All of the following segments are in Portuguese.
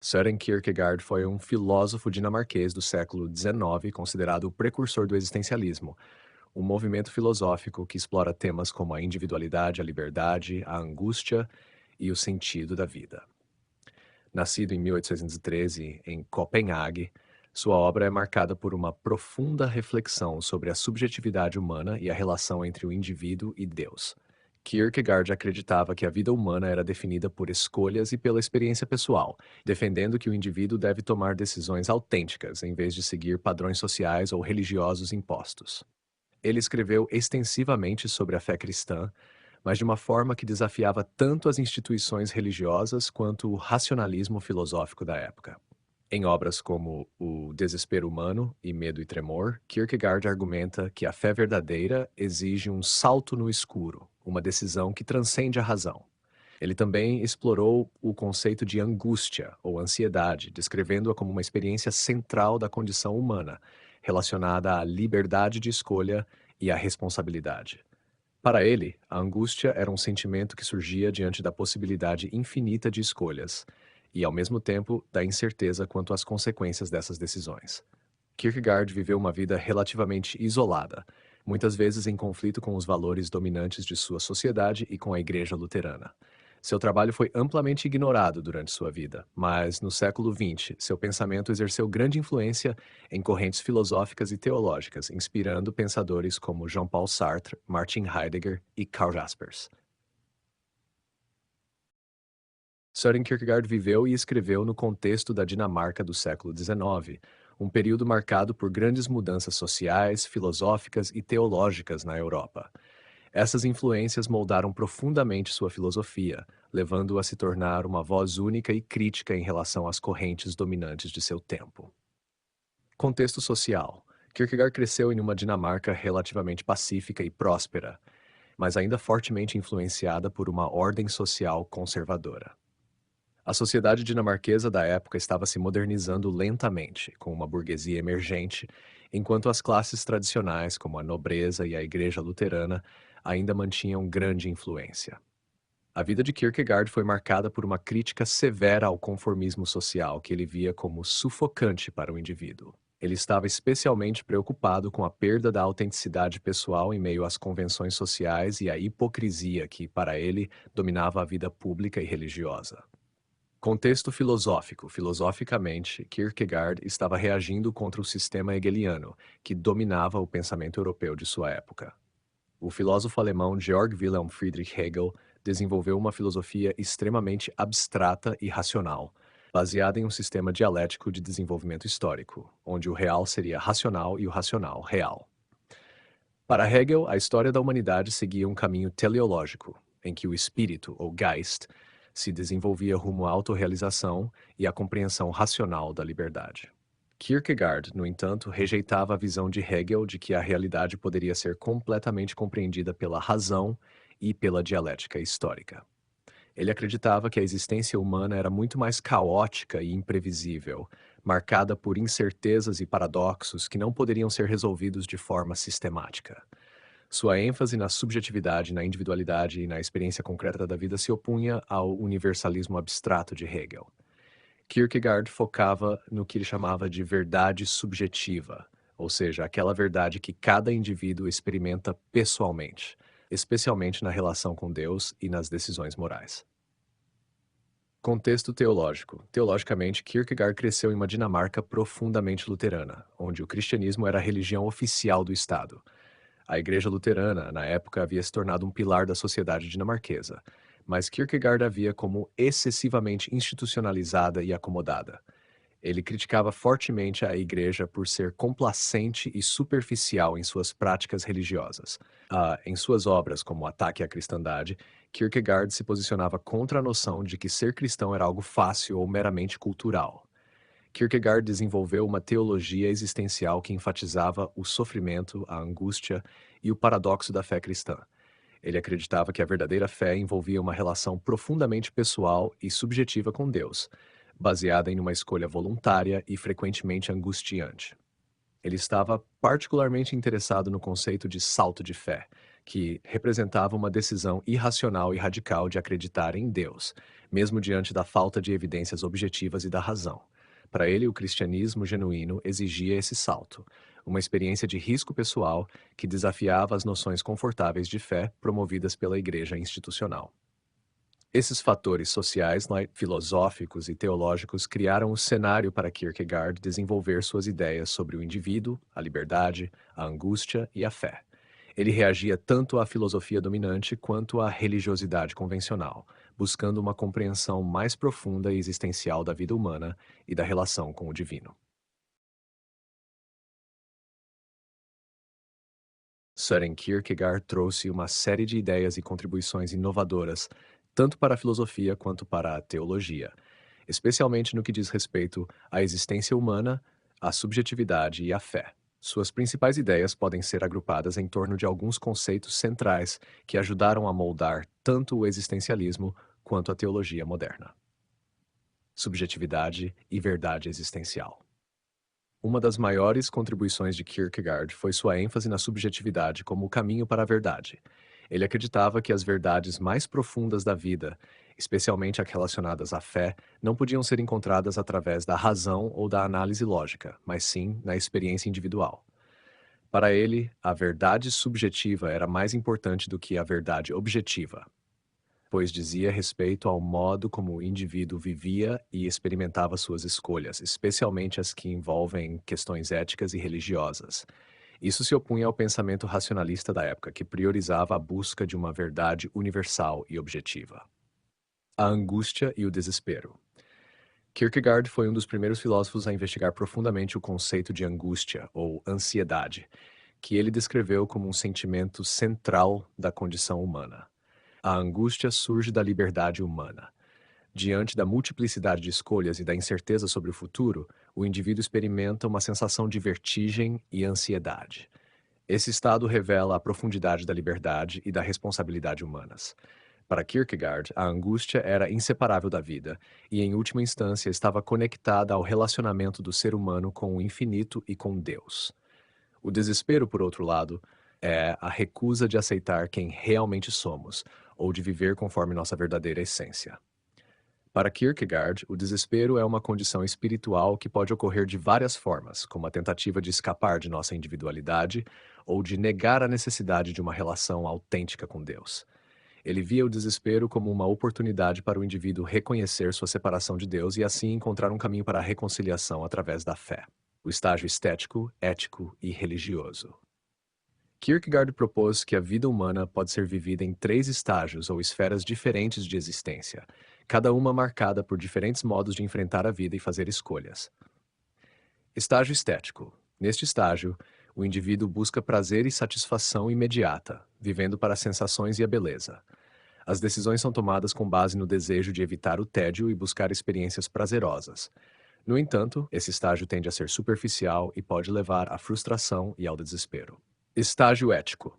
Søren Kierkegaard foi um filósofo dinamarquês do século XIX, considerado o precursor do existencialismo, um movimento filosófico que explora temas como a individualidade, a liberdade, a angústia e o sentido da vida. Nascido em 1813 em Copenhague, sua obra é marcada por uma profunda reflexão sobre a subjetividade humana e a relação entre o indivíduo e Deus. Kierkegaard acreditava que a vida humana era definida por escolhas e pela experiência pessoal, defendendo que o indivíduo deve tomar decisões autênticas em vez de seguir padrões sociais ou religiosos impostos. Ele escreveu extensivamente sobre a fé cristã, mas de uma forma que desafiava tanto as instituições religiosas quanto o racionalismo filosófico da época. Em obras como O Desespero Humano e Medo e Tremor, Kierkegaard argumenta que a fé verdadeira exige um salto no escuro, uma decisão que transcende a razão. Ele também explorou o conceito de angústia ou ansiedade, descrevendo-a como uma experiência central da condição humana, relacionada à liberdade de escolha e à responsabilidade. Para ele, a angústia era um sentimento que surgia diante da possibilidade infinita de escolhas e, ao mesmo tempo, da incerteza quanto às consequências dessas decisões. Kierkegaard viveu uma vida relativamente isolada, muitas vezes em conflito com os valores dominantes de sua sociedade e com a Igreja Luterana. Seu trabalho foi amplamente ignorado durante sua vida, mas no século XX, seu pensamento exerceu grande influência em correntes filosóficas e teológicas, inspirando pensadores como Jean-Paul Sartre, Martin Heidegger e Karl Jaspers. Søren Kierkegaard viveu e escreveu no contexto da Dinamarca do século XIX, um período marcado por grandes mudanças sociais, filosóficas e teológicas na Europa. Essas influências moldaram profundamente sua filosofia, levando-o a se tornar uma voz única e crítica em relação às correntes dominantes de seu tempo. Contexto social. Kierkegaard cresceu em uma Dinamarca relativamente pacífica e próspera, mas ainda fortemente influenciada por uma ordem social conservadora. A sociedade dinamarquesa da época estava se modernizando lentamente, com uma burguesia emergente, enquanto as classes tradicionais, como a nobreza e a igreja luterana, ainda mantinham grande influência. A vida de Kierkegaard foi marcada por uma crítica severa ao conformismo social, que ele via como sufocante para o indivíduo. Ele estava especialmente preocupado com a perda da autenticidade pessoal em meio às convenções sociais e à hipocrisia que, para ele, dominava a vida pública e religiosa. Contexto filosófico. Filosoficamente, Kierkegaard estava reagindo contra o sistema hegeliano, que dominava o pensamento europeu de sua época. O filósofo alemão Georg Wilhelm Friedrich Hegel desenvolveu uma filosofia extremamente abstrata e racional, baseada em um sistema dialético de desenvolvimento histórico, onde o real seria racional e o racional real. Para Hegel, a história da humanidade seguia um caminho teleológico, em que o espírito, ou Geist, se desenvolvia rumo à autorrealização e à compreensão racional da liberdade. Kierkegaard, no entanto, rejeitava a visão de Hegel de que a realidade poderia ser completamente compreendida pela razão e pela dialética histórica. Ele acreditava que a existência humana era muito mais caótica e imprevisível, marcada por incertezas e paradoxos que não poderiam ser resolvidos de forma sistemática. Sua ênfase na subjetividade, na individualidade e na experiência concreta da vida se opunha ao universalismo abstrato de Hegel. Kierkegaard focava no que ele chamava de verdade subjetiva, ou seja, aquela verdade que cada indivíduo experimenta pessoalmente, especialmente na relação com Deus e nas decisões morais. Contexto teológico. Teologicamente, Kierkegaard cresceu em uma Dinamarca profundamente luterana, onde o cristianismo era a religião oficial do Estado. A Igreja Luterana, na época, havia se tornado um pilar da sociedade dinamarquesa, mas Kierkegaard a via como excessivamente institucionalizada e acomodada. Ele criticava fortemente a Igreja por ser complacente e superficial em suas práticas religiosas. Em suas obras, como Ataque à Cristandade, Kierkegaard se posicionava contra a noção de que ser cristão era algo fácil ou meramente cultural. Kierkegaard desenvolveu uma teologia existencial que enfatizava o sofrimento, a angústia e o paradoxo da fé cristã. Ele acreditava que a verdadeira fé envolvia uma relação profundamente pessoal e subjetiva com Deus, baseada em uma escolha voluntária e frequentemente angustiante. Ele estava particularmente interessado no conceito de salto de fé, que representava uma decisão irracional e radical de acreditar em Deus, mesmo diante da falta de evidências objetivas e da razão. Para ele, o cristianismo genuíno exigia esse salto, uma experiência de risco pessoal que desafiava as noções confortáveis de fé promovidas pela igreja institucional. Esses fatores sociais, filosóficos e teológicos criaram o cenário para Kierkegaard desenvolver suas ideias sobre o indivíduo, a liberdade, a angústia e a fé. Ele reagia tanto à filosofia dominante quanto à religiosidade convencional, buscando uma compreensão mais profunda e existencial da vida humana e da relação com o divino. Søren Kierkegaard trouxe uma série de ideias e contribuições inovadoras, tanto para a filosofia quanto para a teologia, especialmente no que diz respeito à existência humana, à subjetividade e à fé. Suas principais ideias podem ser agrupadas em torno de alguns conceitos centrais que ajudaram a moldar tanto o existencialismo quanto a teologia moderna: subjetividade e verdade existencial. Uma das maiores contribuições de Kierkegaard foi sua ênfase na subjetividade como o caminho para a verdade. Ele acreditava que as verdades mais profundas da vida, especialmente as relacionadas à fé, não podiam ser encontradas através da razão ou da análise lógica, mas sim na experiência individual. Para ele, a verdade subjetiva era mais importante do que a verdade objetiva, pois dizia respeito ao modo como o indivíduo vivia e experimentava suas escolhas, especialmente as que envolvem questões éticas e religiosas. Isso se opunha ao pensamento racionalista da época, que priorizava a busca de uma verdade universal e objetiva. A angústia e o desespero. Kierkegaard foi um dos primeiros filósofos a investigar profundamente o conceito de angústia, ou ansiedade, que ele descreveu como um sentimento central da condição humana. A angústia surge da liberdade humana. Diante da multiplicidade de escolhas e da incerteza sobre o futuro, o indivíduo experimenta uma sensação de vertigem e ansiedade. Esse estado revela a profundidade da liberdade e da responsabilidade humanas. Para Kierkegaard, a angústia era inseparável da vida e, em última instância, estava conectada ao relacionamento do ser humano com o infinito e com Deus. O desespero, por outro lado, é a recusa de aceitar quem realmente somos ou de viver conforme nossa verdadeira essência. Para Kierkegaard, o desespero é uma condição espiritual que pode ocorrer de várias formas, como a tentativa de escapar de nossa individualidade ou de negar a necessidade de uma relação autêntica com Deus. Ele via o desespero como uma oportunidade para o indivíduo reconhecer sua separação de Deus e assim encontrar um caminho para a reconciliação através da fé. O estágio estético, ético e religioso. Kierkegaard propôs que a vida humana pode ser vivida em três estágios ou esferas diferentes de existência, cada uma marcada por diferentes modos de enfrentar a vida e fazer escolhas. Estágio estético. Neste estágio, o indivíduo busca prazer e satisfação imediata, vivendo para as sensações e a beleza. As decisões são tomadas com base no desejo de evitar o tédio e buscar experiências prazerosas. No entanto, esse estágio tende a ser superficial e pode levar à frustração e ao desespero. Estágio ético.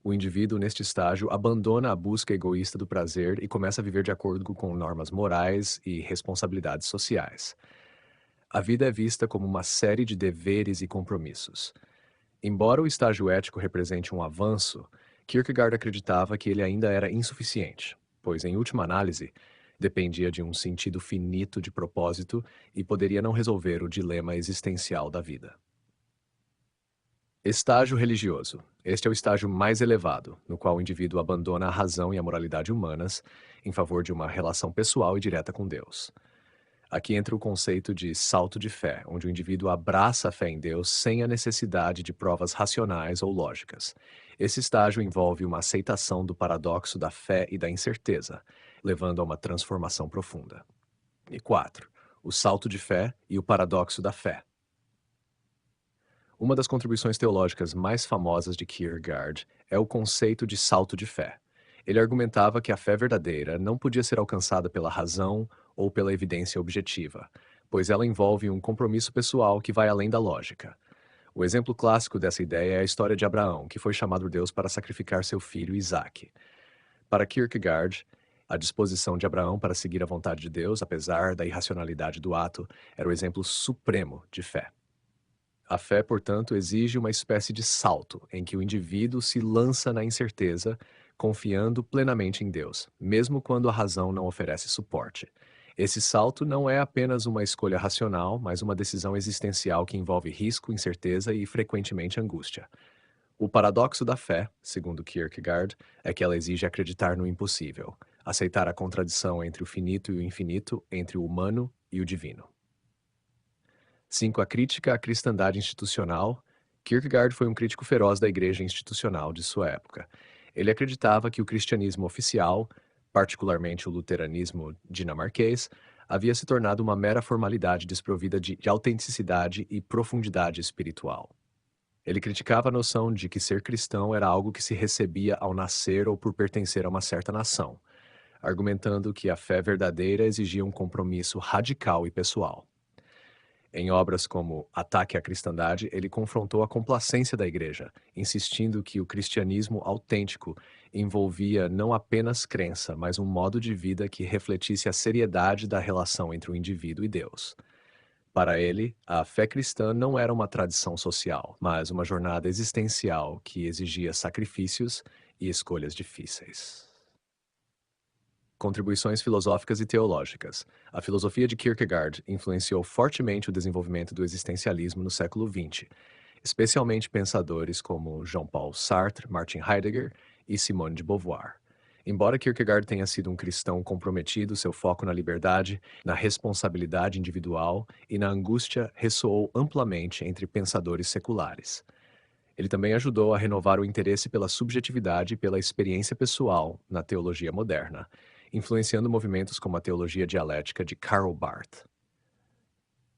O indivíduo, neste estágio, abandona a busca egoísta do prazer e começa a viver de acordo com normas morais e responsabilidades sociais. A vida é vista como uma série de deveres e compromissos. Embora o estágio ético represente um avanço, Kierkegaard acreditava que ele ainda era insuficiente, pois, em última análise, dependia de um sentido finito de propósito e poderia não resolver o dilema existencial da vida. Estágio religioso. Este é o estágio mais elevado, no qual o indivíduo abandona a razão e a moralidade humanas em favor de uma relação pessoal e direta com Deus. Aqui entra o conceito de salto de fé, onde o indivíduo abraça a fé em Deus sem a necessidade de provas racionais ou lógicas. Esse estágio envolve uma aceitação do paradoxo da fé e da incerteza, levando a uma transformação profunda. E 4. O salto de fé e o paradoxo da fé. Uma das contribuições teológicas mais famosas de Kierkegaard é o conceito de salto de fé. Ele argumentava que a fé verdadeira não podia ser alcançada pela razão ou pela evidência objetiva, pois ela envolve um compromisso pessoal que vai além da lógica. O exemplo clássico dessa ideia é a história de Abraão, que foi chamado por Deus para sacrificar seu filho Isaque. Para Kierkegaard, a disposição de Abraão para seguir a vontade de Deus, apesar da irracionalidade do ato, era o exemplo supremo de fé. A fé, portanto, exige uma espécie de salto, em que o indivíduo se lança na incerteza, confiando plenamente em Deus, mesmo quando a razão não oferece suporte. Esse salto não é apenas uma escolha racional, mas uma decisão existencial que envolve risco, incerteza e, frequentemente, angústia. O paradoxo da fé, segundo Kierkegaard, é que ela exige acreditar no impossível, aceitar a contradição entre o finito e o infinito, entre o humano e o divino. 5. A crítica à cristandade institucional. Kierkegaard foi um crítico feroz da igreja institucional de sua época. Ele acreditava que o cristianismo oficial, particularmente o luteranismo dinamarquês, havia se tornado uma mera formalidade desprovida de autenticidade e profundidade espiritual. Ele criticava a noção de que ser cristão era algo que se recebia ao nascer ou por pertencer a uma certa nação, argumentando que a fé verdadeira exigia um compromisso radical e pessoal. Em obras como Ataque à Cristandade, ele confrontou a complacência da Igreja, insistindo que o cristianismo autêntico envolvia não apenas crença, mas um modo de vida que refletisse a seriedade da relação entre o indivíduo e Deus. Para ele, a fé cristã não era uma tradição social, mas uma jornada existencial que exigia sacrifícios e escolhas difíceis. Contribuições filosóficas e teológicas. A filosofia de Kierkegaard influenciou fortemente o desenvolvimento do existencialismo no século XX, especialmente pensadores como Jean-Paul Sartre, Martin Heidegger e Simone de Beauvoir. Embora Kierkegaard tenha sido um cristão comprometido, seu foco na liberdade, na responsabilidade individual e na angústia ressoou amplamente entre pensadores seculares. Ele também ajudou a renovar o interesse pela subjetividade e pela experiência pessoal na teologia moderna, influenciando movimentos como a teologia dialética de Karl Barth.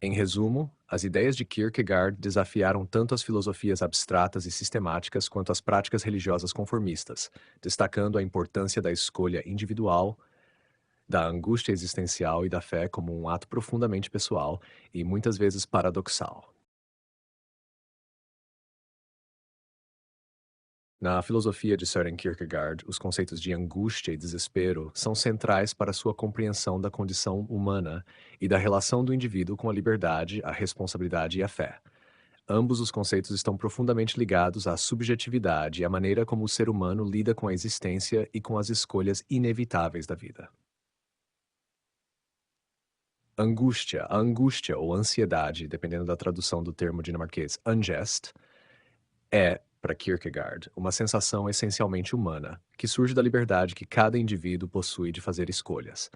Em resumo, as ideias de Kierkegaard desafiaram tanto as filosofias abstratas e sistemáticas quanto as práticas religiosas conformistas, destacando a importância da escolha individual, da angústia existencial e da fé como um ato profundamente pessoal e muitas vezes paradoxal. Na filosofia de Søren Kierkegaard, os conceitos de angústia e desespero são centrais para sua compreensão da condição humana e da relação do indivíduo com a liberdade, a responsabilidade e a fé. Ambos os conceitos estão profundamente ligados à subjetividade e à maneira como o ser humano lida com a existência e com as escolhas inevitáveis da vida. Angústia, a angústia ou ansiedade, dependendo da tradução do termo dinamarquês angest, é, para Kierkegaard, uma sensação essencialmente humana, que surge da liberdade que cada indivíduo possui de fazer escolhas.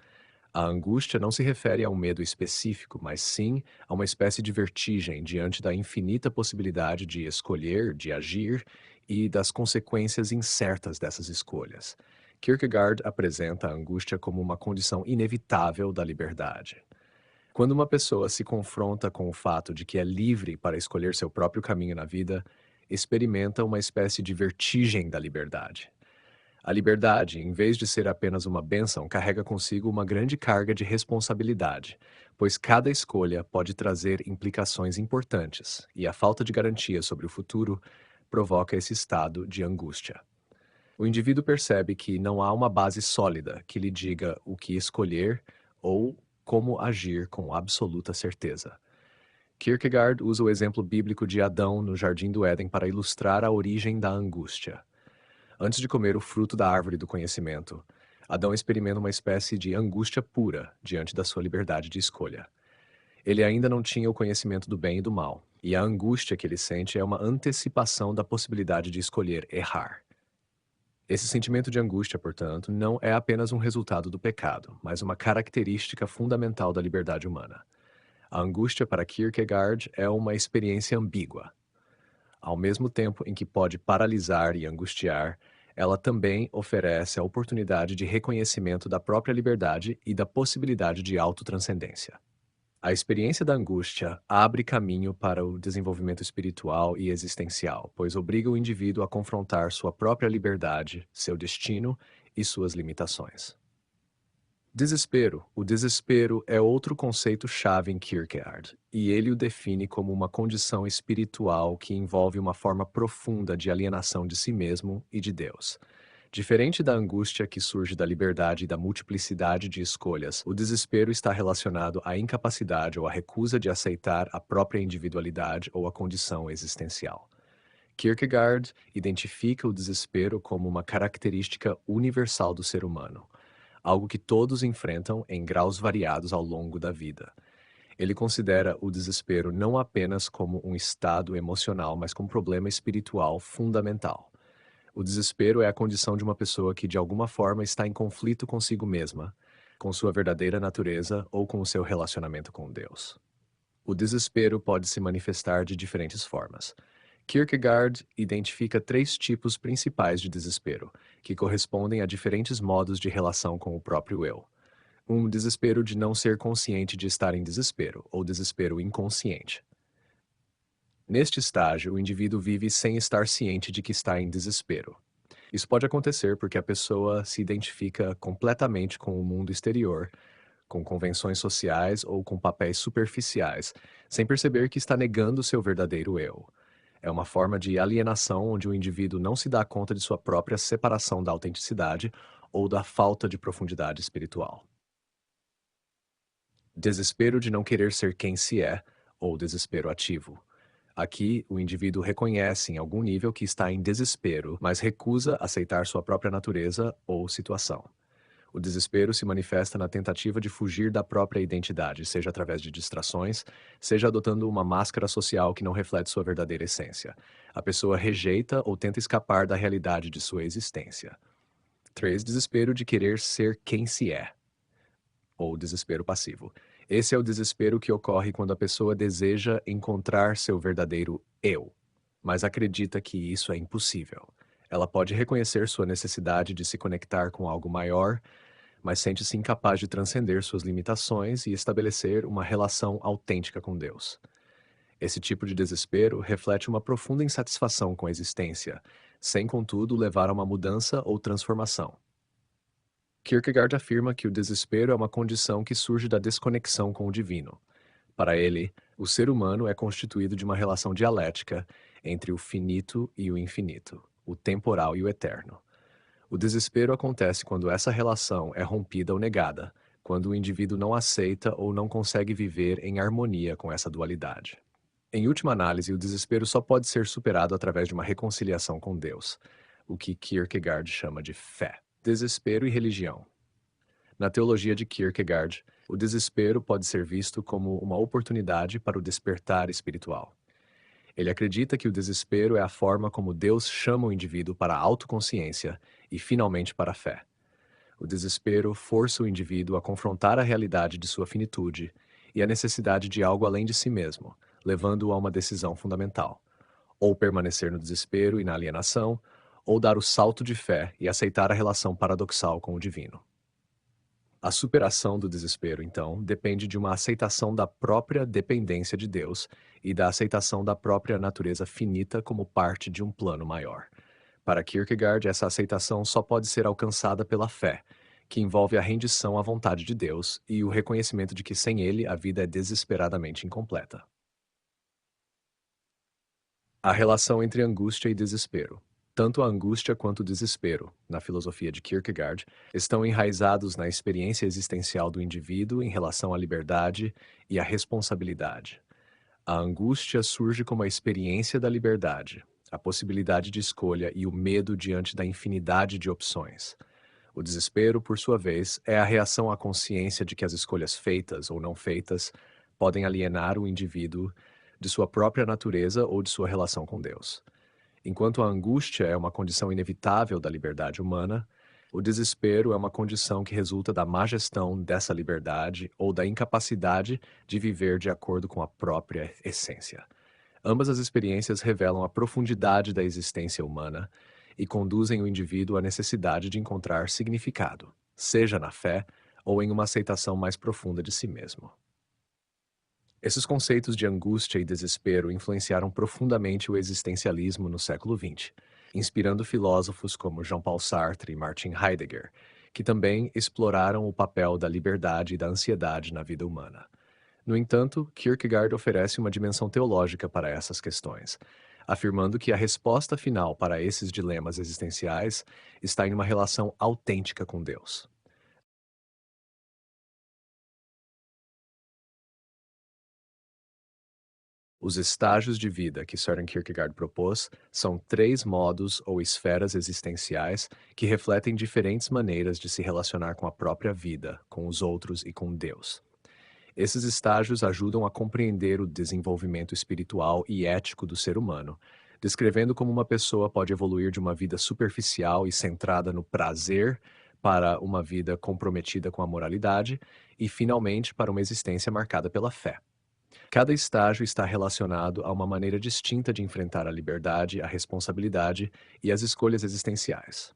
A angústia não se refere a um medo específico, mas sim a uma espécie de vertigem diante da infinita possibilidade de escolher, de agir e das consequências incertas dessas escolhas. Kierkegaard apresenta a angústia como uma condição inevitável da liberdade. Quando uma pessoa se confronta com o fato de que é livre para escolher seu próprio caminho na vida, experimenta uma espécie de vertigem da liberdade. A liberdade, em vez de ser apenas uma bênção, carrega consigo uma grande carga de responsabilidade, pois cada escolha pode trazer implicações importantes, e a falta de garantia sobre o futuro provoca esse estado de angústia. O indivíduo percebe que não há uma base sólida que lhe diga o que escolher ou como agir com absoluta certeza. Kierkegaard usa o exemplo bíblico de Adão no Jardim do Éden para ilustrar a origem da angústia. Antes de comer o fruto da árvore do conhecimento, Adão experimenta uma espécie de angústia pura diante da sua liberdade de escolha. Ele ainda não tinha o conhecimento do bem e do mal, e a angústia que ele sente é uma antecipação da possibilidade de escolher errar. Esse sentimento de angústia, portanto, não é apenas um resultado do pecado, mas uma característica fundamental da liberdade humana. A angústia para Kierkegaard é uma experiência ambígua. Ao mesmo tempo em que pode paralisar e angustiar, ela também oferece a oportunidade de reconhecimento da própria liberdade e da possibilidade de autotranscendência. A experiência da angústia abre caminho para o desenvolvimento espiritual e existencial, pois obriga o indivíduo a confrontar sua própria liberdade, seu destino e suas limitações. Desespero. O desespero é outro conceito-chave em Kierkegaard, e ele o define como uma condição espiritual que envolve uma forma profunda de alienação de si mesmo e de Deus. Diferente da angústia que surge da liberdade e da multiplicidade de escolhas, o desespero está relacionado à incapacidade ou à recusa de aceitar a própria individualidade ou a condição existencial. Kierkegaard identifica o desespero como uma característica universal do ser humano, algo que todos enfrentam em graus variados ao longo da vida. Ele considera o desespero não apenas como um estado emocional, mas como um problema espiritual fundamental. O desespero é a condição de uma pessoa que, de alguma forma, está em conflito consigo mesma, com sua verdadeira natureza ou com o seu relacionamento com Deus. O desespero pode se manifestar de diferentes formas. Kierkegaard identifica três tipos principais de desespero, que correspondem a diferentes modos de relação com o próprio eu. Um desespero de não ser consciente de estar em desespero, ou desespero inconsciente. Neste estágio, o indivíduo vive sem estar ciente de que está em desespero. Isso pode acontecer porque a pessoa se identifica completamente com o mundo exterior, com convenções sociais ou com papéis superficiais, sem perceber que está negando seu verdadeiro eu. É uma forma de alienação onde o indivíduo não se dá conta de sua própria separação da autenticidade ou da falta de profundidade espiritual. Desespero de não querer ser quem se é, ou desespero ativo. Aqui, o indivíduo reconhece em algum nível que está em desespero, mas recusa aceitar sua própria natureza ou situação. O desespero se manifesta na tentativa de fugir da própria identidade, seja através de distrações, seja adotando uma máscara social que não reflete sua verdadeira essência. A pessoa rejeita ou tenta escapar da realidade de sua existência. 3. Desespero de querer ser quem se é, ou desespero passivo. Esse é o desespero que ocorre quando a pessoa deseja encontrar seu verdadeiro eu, mas acredita que isso é impossível. Ela pode reconhecer sua necessidade de se conectar com algo maior, mas sente-se incapaz de transcender suas limitações e estabelecer uma relação autêntica com Deus. Esse tipo de desespero reflete uma profunda insatisfação com a existência, sem, contudo, levar a uma mudança ou transformação. Kierkegaard afirma que o desespero é uma condição que surge da desconexão com o divino. Para ele, o ser humano é constituído de uma relação dialética entre o finito e o infinito, o temporal e o eterno. O desespero acontece quando essa relação é rompida ou negada, quando o indivíduo não aceita ou não consegue viver em harmonia com essa dualidade. Em última análise, o desespero só pode ser superado através de uma reconciliação com Deus, o que Kierkegaard chama de fé. Desespero e religião. Na teologia de Kierkegaard, o desespero pode ser visto como uma oportunidade para o despertar espiritual. Ele acredita que o desespero é a forma como Deus chama o indivíduo para a autoconsciência e, finalmente, para a fé. O desespero força o indivíduo a confrontar a realidade de sua finitude e a necessidade de algo além de si mesmo, levando-o a uma decisão fundamental: ou permanecer no desespero e na alienação, ou dar o salto de fé e aceitar a relação paradoxal com o divino. A superação do desespero, então, depende de uma aceitação da própria dependência de Deus e da aceitação da própria natureza finita como parte de um plano maior. Para Kierkegaard, essa aceitação só pode ser alcançada pela fé, que envolve a rendição à vontade de Deus e o reconhecimento de que sem ele a vida é desesperadamente incompleta. A relação entre angústia e desespero. Tanto a angústia quanto o desespero, na filosofia de Kierkegaard, estão enraizados na experiência existencial do indivíduo em relação à liberdade e à responsabilidade. A angústia surge como a experiência da liberdade, a possibilidade de escolha e o medo diante da infinidade de opções. O desespero, por sua vez, é a reação à consciência de que as escolhas feitas ou não feitas podem alienar o indivíduo de sua própria natureza ou de sua relação com Deus. Enquanto a angústia é uma condição inevitável da liberdade humana, o desespero é uma condição que resulta da má gestão dessa liberdade ou da incapacidade de viver de acordo com a própria essência. Ambas as experiências revelam a profundidade da existência humana e conduzem o indivíduo à necessidade de encontrar significado, seja na fé ou em uma aceitação mais profunda de si mesmo. Esses conceitos de angústia e desespero influenciaram profundamente o existencialismo no século XX, inspirando filósofos como Jean-Paul Sartre e Martin Heidegger, que também exploraram o papel da liberdade e da ansiedade na vida humana. No entanto, Kierkegaard oferece uma dimensão teológica para essas questões, afirmando que a resposta final para esses dilemas existenciais está em uma relação autêntica com Deus. Os estágios de vida que Søren Kierkegaard propôs são três modos ou esferas existenciais que refletem diferentes maneiras de se relacionar com a própria vida, com os outros e com Deus. Esses estágios ajudam a compreender o desenvolvimento espiritual e ético do ser humano, descrevendo como uma pessoa pode evoluir de uma vida superficial e centrada no prazer para uma vida comprometida com a moralidade e, finalmente, para uma existência marcada pela fé. Cada estágio está relacionado a uma maneira distinta de enfrentar a liberdade, a responsabilidade e as escolhas existenciais.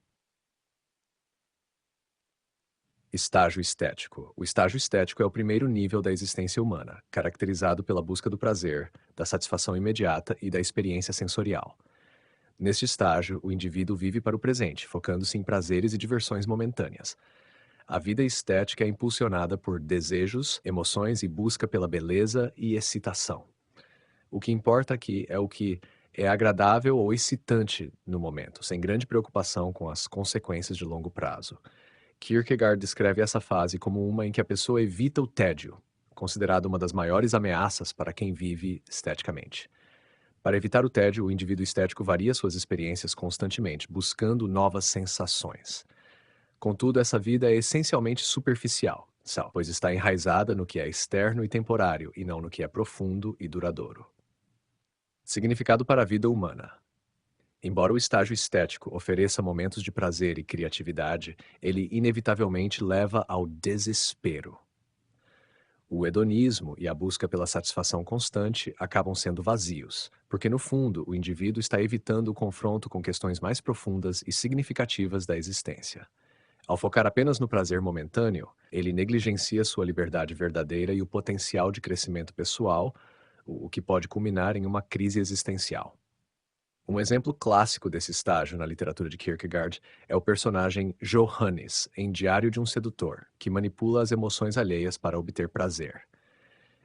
Estágio estético. O estágio estético é o primeiro nível da existência humana, caracterizado pela busca do prazer, da satisfação imediata e da experiência sensorial. Neste estágio, o indivíduo vive para o presente, focando-se em prazeres e diversões momentâneas. A vida estética é impulsionada por desejos, emoções e busca pela beleza e excitação. O que importa aqui é o que é agradável ou excitante no momento, sem grande preocupação com as consequências de longo prazo. Kierkegaard descreve essa fase como uma em que a pessoa evita o tédio, considerado uma das maiores ameaças para quem vive esteticamente. Para evitar o tédio, o indivíduo estético varia suas experiências constantemente, buscando novas sensações. Contudo, essa vida é essencialmente superficial, pois está enraizada no que é externo e temporário, e não no que é profundo e duradouro. Significado para a vida humana. Embora o estágio estético ofereça momentos de prazer e criatividade, ele inevitavelmente leva ao desespero. O hedonismo e a busca pela satisfação constante acabam sendo vazios, porque no fundo o indivíduo está evitando o confronto com questões mais profundas e significativas da existência. Ao focar apenas no prazer momentâneo, ele negligencia sua liberdade verdadeira e o potencial de crescimento pessoal, o que pode culminar em uma crise existencial. Um exemplo clássico desse estágio na literatura de Kierkegaard é o personagem Johannes, em Diário de um Sedutor, que manipula as emoções alheias para obter prazer.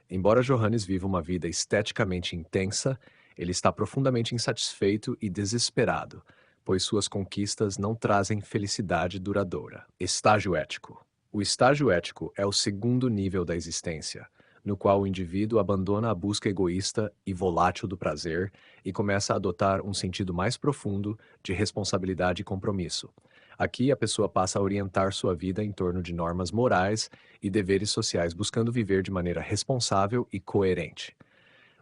Embora Johannes viva uma vida esteticamente intensa, ele está profundamente insatisfeito e desesperado, pois suas conquistas não trazem felicidade duradoura. Estágio ético. O estágio ético é o segundo nível da existência, no qual o indivíduo abandona a busca egoísta e volátil do prazer e começa a adotar um sentido mais profundo de responsabilidade e compromisso. Aqui, a pessoa passa a orientar sua vida em torno de normas morais e deveres sociais, buscando viver de maneira responsável e coerente.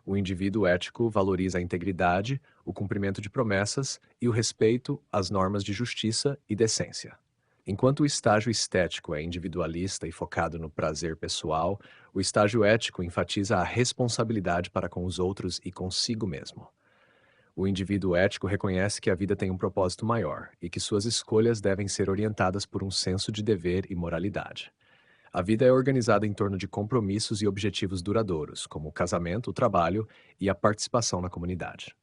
O indivíduo ético valoriza a integridade, o cumprimento de promessas e o respeito às normas de justiça e decência. Enquanto o estágio estético é individualista e focado no prazer pessoal, o estágio ético enfatiza a responsabilidade para com os outros e consigo mesmo. O indivíduo ético reconhece que a vida tem um propósito maior e que suas escolhas devem ser orientadas por um senso de dever e moralidade. A vida é organizada em torno de compromissos e objetivos duradouros, como o casamento, o trabalho e a participação na comunidade.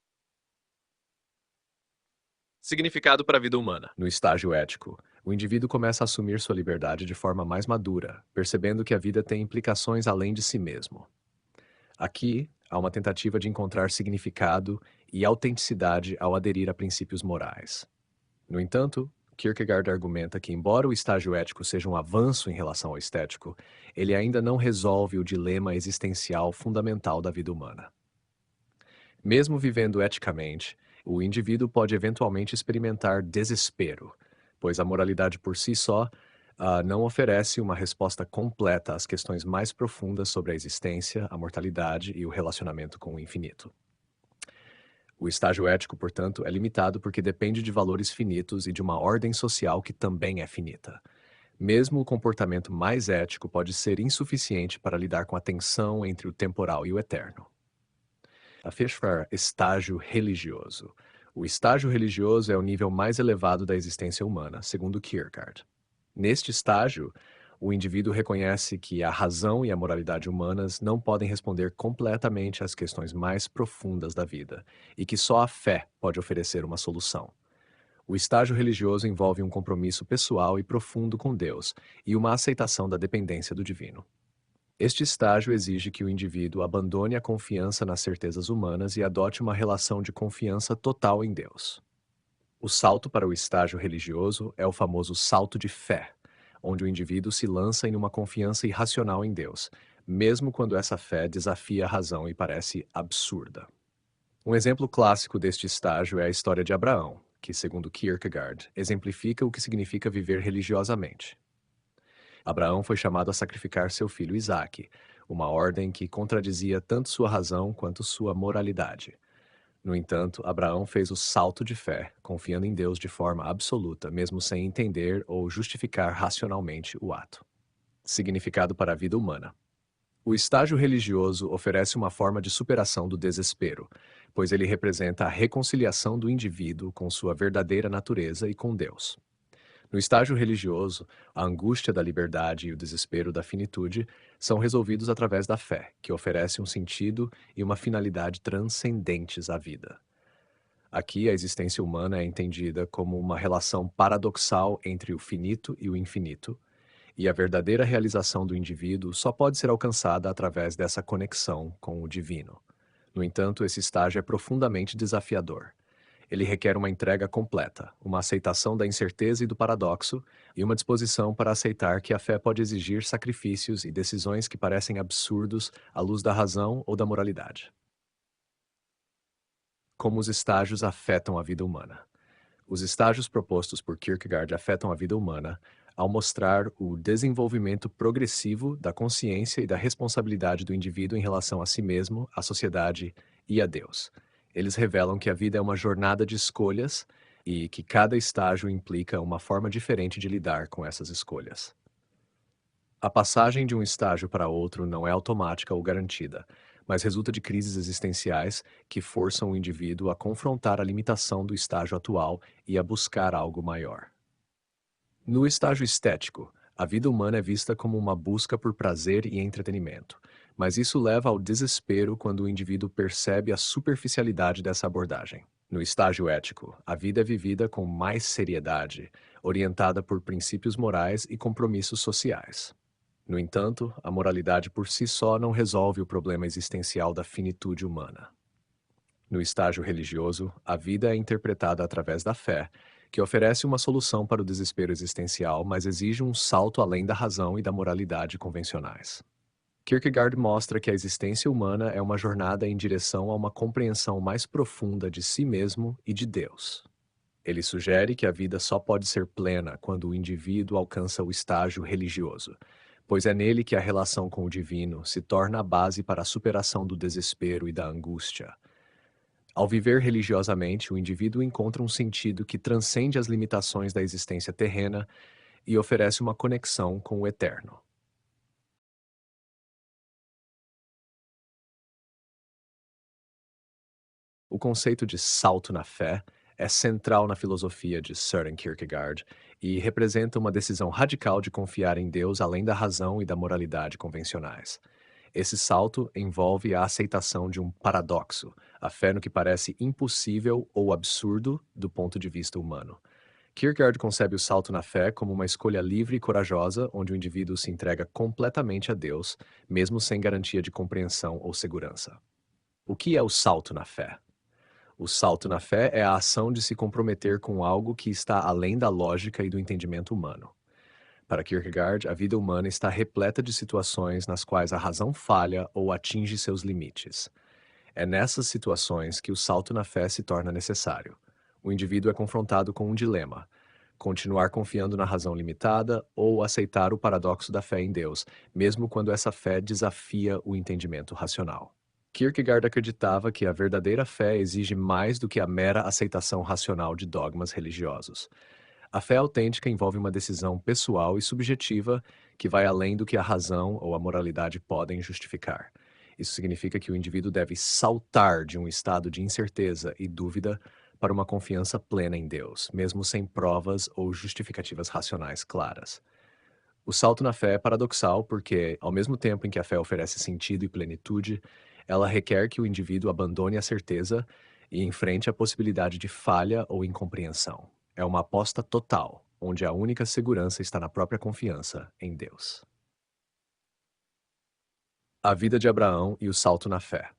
Significado para a vida humana. No estágio ético, o indivíduo começa a assumir sua liberdade de forma mais madura, percebendo que a vida tem implicações além de si mesmo. Aqui, há uma tentativa de encontrar significado e autenticidade ao aderir a princípios morais. No entanto, Kierkegaard argumenta que, embora o estágio ético seja um avanço em relação ao estético, ele ainda não resolve o dilema existencial fundamental da vida humana. Mesmo vivendo eticamente, o indivíduo pode eventualmente experimentar desespero, pois a moralidade por si só não oferece uma resposta completa às questões mais profundas sobre a existência, a mortalidade e o relacionamento com o infinito. O estágio ético, portanto, é limitado porque depende de valores finitos e de uma ordem social que também é finita. Mesmo o comportamento mais ético pode ser insuficiente para lidar com a tensão entre o temporal e o eterno. A fechar estágio religioso. O estágio religioso é o nível mais elevado da existência humana, segundo Kierkegaard. Neste estágio, o indivíduo reconhece que a razão e a moralidade humanas não podem responder completamente às questões mais profundas da vida, e que só a fé pode oferecer uma solução. O estágio religioso envolve um compromisso pessoal e profundo com Deus, e uma aceitação da dependência do divino. Este estágio exige que o indivíduo abandone a confiança nas certezas humanas e adote uma relação de confiança total em Deus. O salto para o estágio religioso é o famoso salto de fé, onde o indivíduo se lança em uma confiança irracional em Deus, mesmo quando essa fé desafia a razão e parece absurda. Um exemplo clássico deste estágio é a história de Abraão, que, segundo Kierkegaard, exemplifica o que significa viver religiosamente. Abraão foi chamado a sacrificar seu filho Isaque, uma ordem que contradizia tanto sua razão quanto sua moralidade. No entanto, Abraão fez o salto de fé, confiando em Deus de forma absoluta, mesmo sem entender ou justificar racionalmente o ato. Significado para a vida humana. O estágio religioso oferece uma forma de superação do desespero, pois ele representa a reconciliação do indivíduo com sua verdadeira natureza e com Deus. No estágio religioso, a angústia da liberdade e o desespero da finitude são resolvidos através da fé, que oferece um sentido e uma finalidade transcendentes à vida. Aqui, a existência humana é entendida como uma relação paradoxal entre o finito e o infinito, e a verdadeira realização do indivíduo só pode ser alcançada através dessa conexão com o divino. No entanto, esse estágio é profundamente desafiador. Ele requer uma entrega completa, uma aceitação da incerteza e do paradoxo, e uma disposição para aceitar que a fé pode exigir sacrifícios e decisões que parecem absurdos à luz da razão ou da moralidade. Como os estágios afetam a vida humana. Os estágios propostos por Kierkegaard afetam a vida humana ao mostrar o desenvolvimento progressivo da consciência e da responsabilidade do indivíduo em relação a si mesmo, à sociedade e a Deus. Eles revelam que a vida é uma jornada de escolhas e que cada estágio implica uma forma diferente de lidar com essas escolhas. A passagem de um estágio para outro não é automática ou garantida, mas resulta de crises existenciais que forçam o indivíduo a confrontar a limitação do estágio atual e a buscar algo maior. No estágio estético, a vida humana é vista como uma busca por prazer e entretenimento, mas isso leva ao desespero quando o indivíduo percebe a superficialidade dessa abordagem. No estágio ético, a vida é vivida com mais seriedade, orientada por princípios morais e compromissos sociais. No entanto, a moralidade por si só não resolve o problema existencial da finitude humana. No estágio religioso, a vida é interpretada através da fé, que oferece uma solução para o desespero existencial, mas exige um salto além da razão e da moralidade convencionais. Kierkegaard mostra que a existência humana é uma jornada em direção a uma compreensão mais profunda de si mesmo e de Deus. Ele sugere que a vida só pode ser plena quando o indivíduo alcança o estágio religioso, pois é nele que a relação com o divino se torna a base para a superação do desespero e da angústia. Ao viver religiosamente, o indivíduo encontra um sentido que transcende as limitações da existência terrena e oferece uma conexão com o eterno. O conceito de salto na fé é central na filosofia de Søren Kierkegaard e representa uma decisão radical de confiar em Deus além da razão e da moralidade convencionais. Esse salto envolve a aceitação de um paradoxo, a fé no que parece impossível ou absurdo do ponto de vista humano. Kierkegaard concebe o salto na fé como uma escolha livre e corajosa, onde o indivíduo se entrega completamente a Deus, mesmo sem garantia de compreensão ou segurança. O que é o salto na fé? O salto na fé é a ação de se comprometer com algo que está além da lógica e do entendimento humano. Para Kierkegaard, a vida humana está repleta de situações nas quais a razão falha ou atinge seus limites. É nessas situações que o salto na fé se torna necessário. O indivíduo é confrontado com um dilema: continuar confiando na razão limitada ou aceitar o paradoxo da fé em Deus, mesmo quando essa fé desafia o entendimento racional. Kierkegaard acreditava que a verdadeira fé exige mais do que a mera aceitação racional de dogmas religiosos. A fé autêntica envolve uma decisão pessoal e subjetiva que vai além do que a razão ou a moralidade podem justificar. Isso significa que o indivíduo deve saltar de um estado de incerteza e dúvida para uma confiança plena em Deus, mesmo sem provas ou justificativas racionais claras. O salto na fé é paradoxal porque, ao mesmo tempo em que a fé oferece sentido e plenitude, ela requer que o indivíduo abandone a certeza e enfrente a possibilidade de falha ou incompreensão. É uma aposta total, onde a única segurança está na própria confiança em Deus. A vida de Abraão e o salto na fé.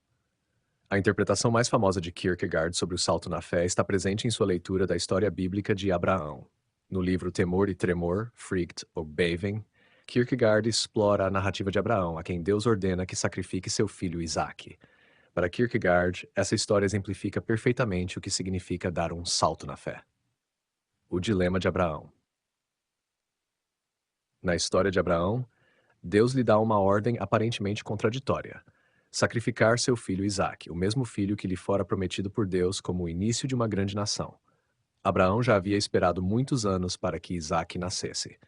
A interpretação mais famosa de Kierkegaard sobre o salto na fé está presente em sua leitura da história bíblica de Abraão. No livro Temor e Tremor, Frygt og Beving, Kierkegaard explora a narrativa de Abraão, a quem Deus ordena que sacrifique seu filho Isaque. Para Kierkegaard, essa história exemplifica perfeitamente o que significa dar um salto na fé. O dilema de Abraão. Na história de Abraão, Deus lhe dá uma ordem aparentemente contraditória: sacrificar seu filho Isaque, o mesmo filho que lhe fora prometido por Deus como o início de uma grande nação. Abraão já havia esperado muitos anos para que Isaque nascesse,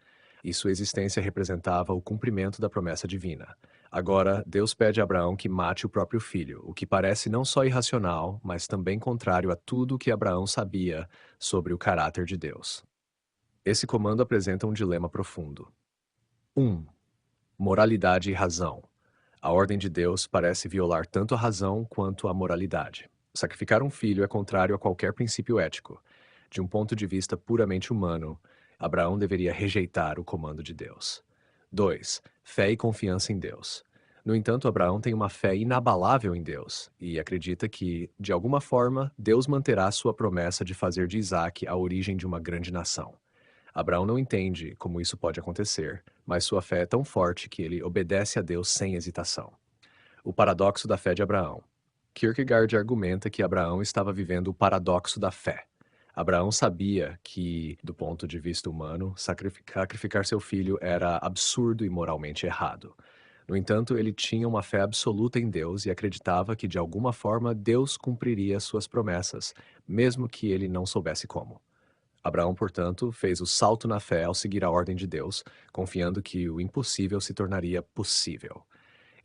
e sua existência representava o cumprimento da promessa divina. Agora, Deus pede a Abraão que mate o próprio filho, o que parece não só irracional, mas também contrário a tudo o que Abraão sabia sobre o caráter de Deus. Esse comando apresenta um dilema profundo. 1. Moralidade e razão. A ordem de Deus parece violar tanto a razão quanto a moralidade. Sacrificar um filho é contrário a qualquer princípio ético. De um ponto de vista puramente humano, Abraão deveria rejeitar o comando de Deus. 2. Fé e confiança em Deus. No entanto, Abraão tem uma fé inabalável em Deus e acredita que, de alguma forma, Deus manterá sua promessa de fazer de Isaque a origem de uma grande nação. Abraão não entende como isso pode acontecer, mas sua fé é tão forte que ele obedece a Deus sem hesitação. O paradoxo da fé de Abraão. Kierkegaard argumenta que Abraão estava vivendo o paradoxo da fé. Abraão sabia que, do ponto de vista humano, sacrificar seu filho era absurdo e moralmente errado. No entanto, ele tinha uma fé absoluta em Deus e acreditava que, de alguma forma, Deus cumpriria suas promessas, mesmo que ele não soubesse como. Abraão, portanto, fez o salto na fé ao seguir a ordem de Deus, confiando que o impossível se tornaria possível.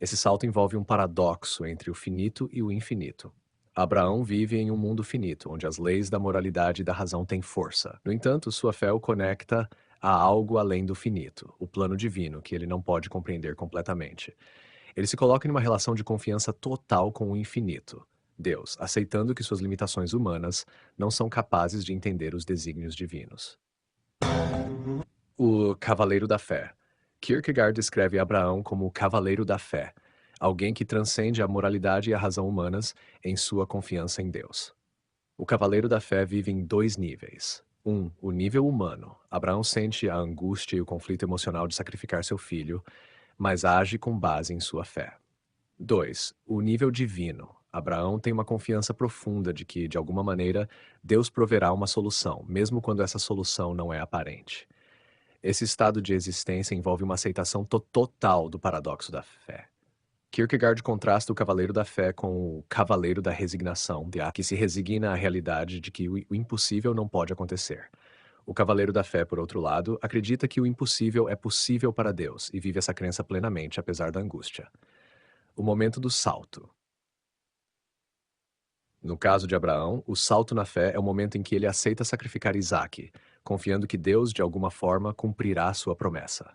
Esse salto envolve um paradoxo entre o finito e o infinito. Abraão vive em um mundo finito, onde as leis da moralidade e da razão têm força. No entanto, sua fé o conecta a algo além do finito, o plano divino, que ele não pode compreender completamente. Ele se coloca em uma relação de confiança total com o infinito, Deus, aceitando que suas limitações humanas não são capazes de entender os desígnios divinos. O Cavaleiro da Fé. Kierkegaard descreve Abraão como o Cavaleiro da Fé, alguém que transcende a moralidade e a razão humanas em sua confiança em Deus. O Cavaleiro da Fé vive em dois níveis. O nível humano. Abraão sente a angústia e o conflito emocional de sacrificar seu filho, mas age com base em sua fé. 2. O nível divino. Abraão tem uma confiança profunda de que, de alguma maneira, Deus proverá uma solução, mesmo quando essa solução não é aparente. Esse estado de existência envolve uma aceitação total do paradoxo da fé. Kierkegaard contrasta o cavaleiro da fé com o cavaleiro da resignação, que se resigna à realidade de que o impossível não pode acontecer. O cavaleiro da fé, por outro lado, acredita que o impossível é possível para Deus e vive essa crença plenamente, apesar da angústia. O momento do salto. No caso de Abraão, o salto na fé é o momento em que ele aceita sacrificar Isaque, confiando que Deus, de alguma forma, cumprirá sua promessa.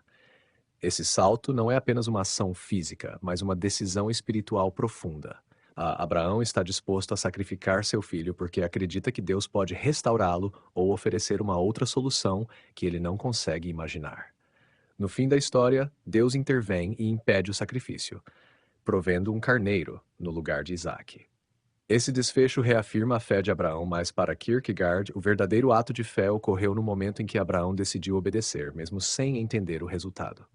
Esse salto não é apenas uma ação física, mas uma decisão espiritual profunda. Abraão está disposto a sacrificar seu filho porque acredita que Deus pode restaurá-lo ou oferecer uma outra solução que ele não consegue imaginar. No fim da história, Deus intervém e impede o sacrifício, provendo um carneiro no lugar de Isaque. Esse desfecho reafirma a fé de Abraão, mas para Kierkegaard, o verdadeiro ato de fé ocorreu no momento em que Abraão decidiu obedecer, mesmo sem entender o resultado.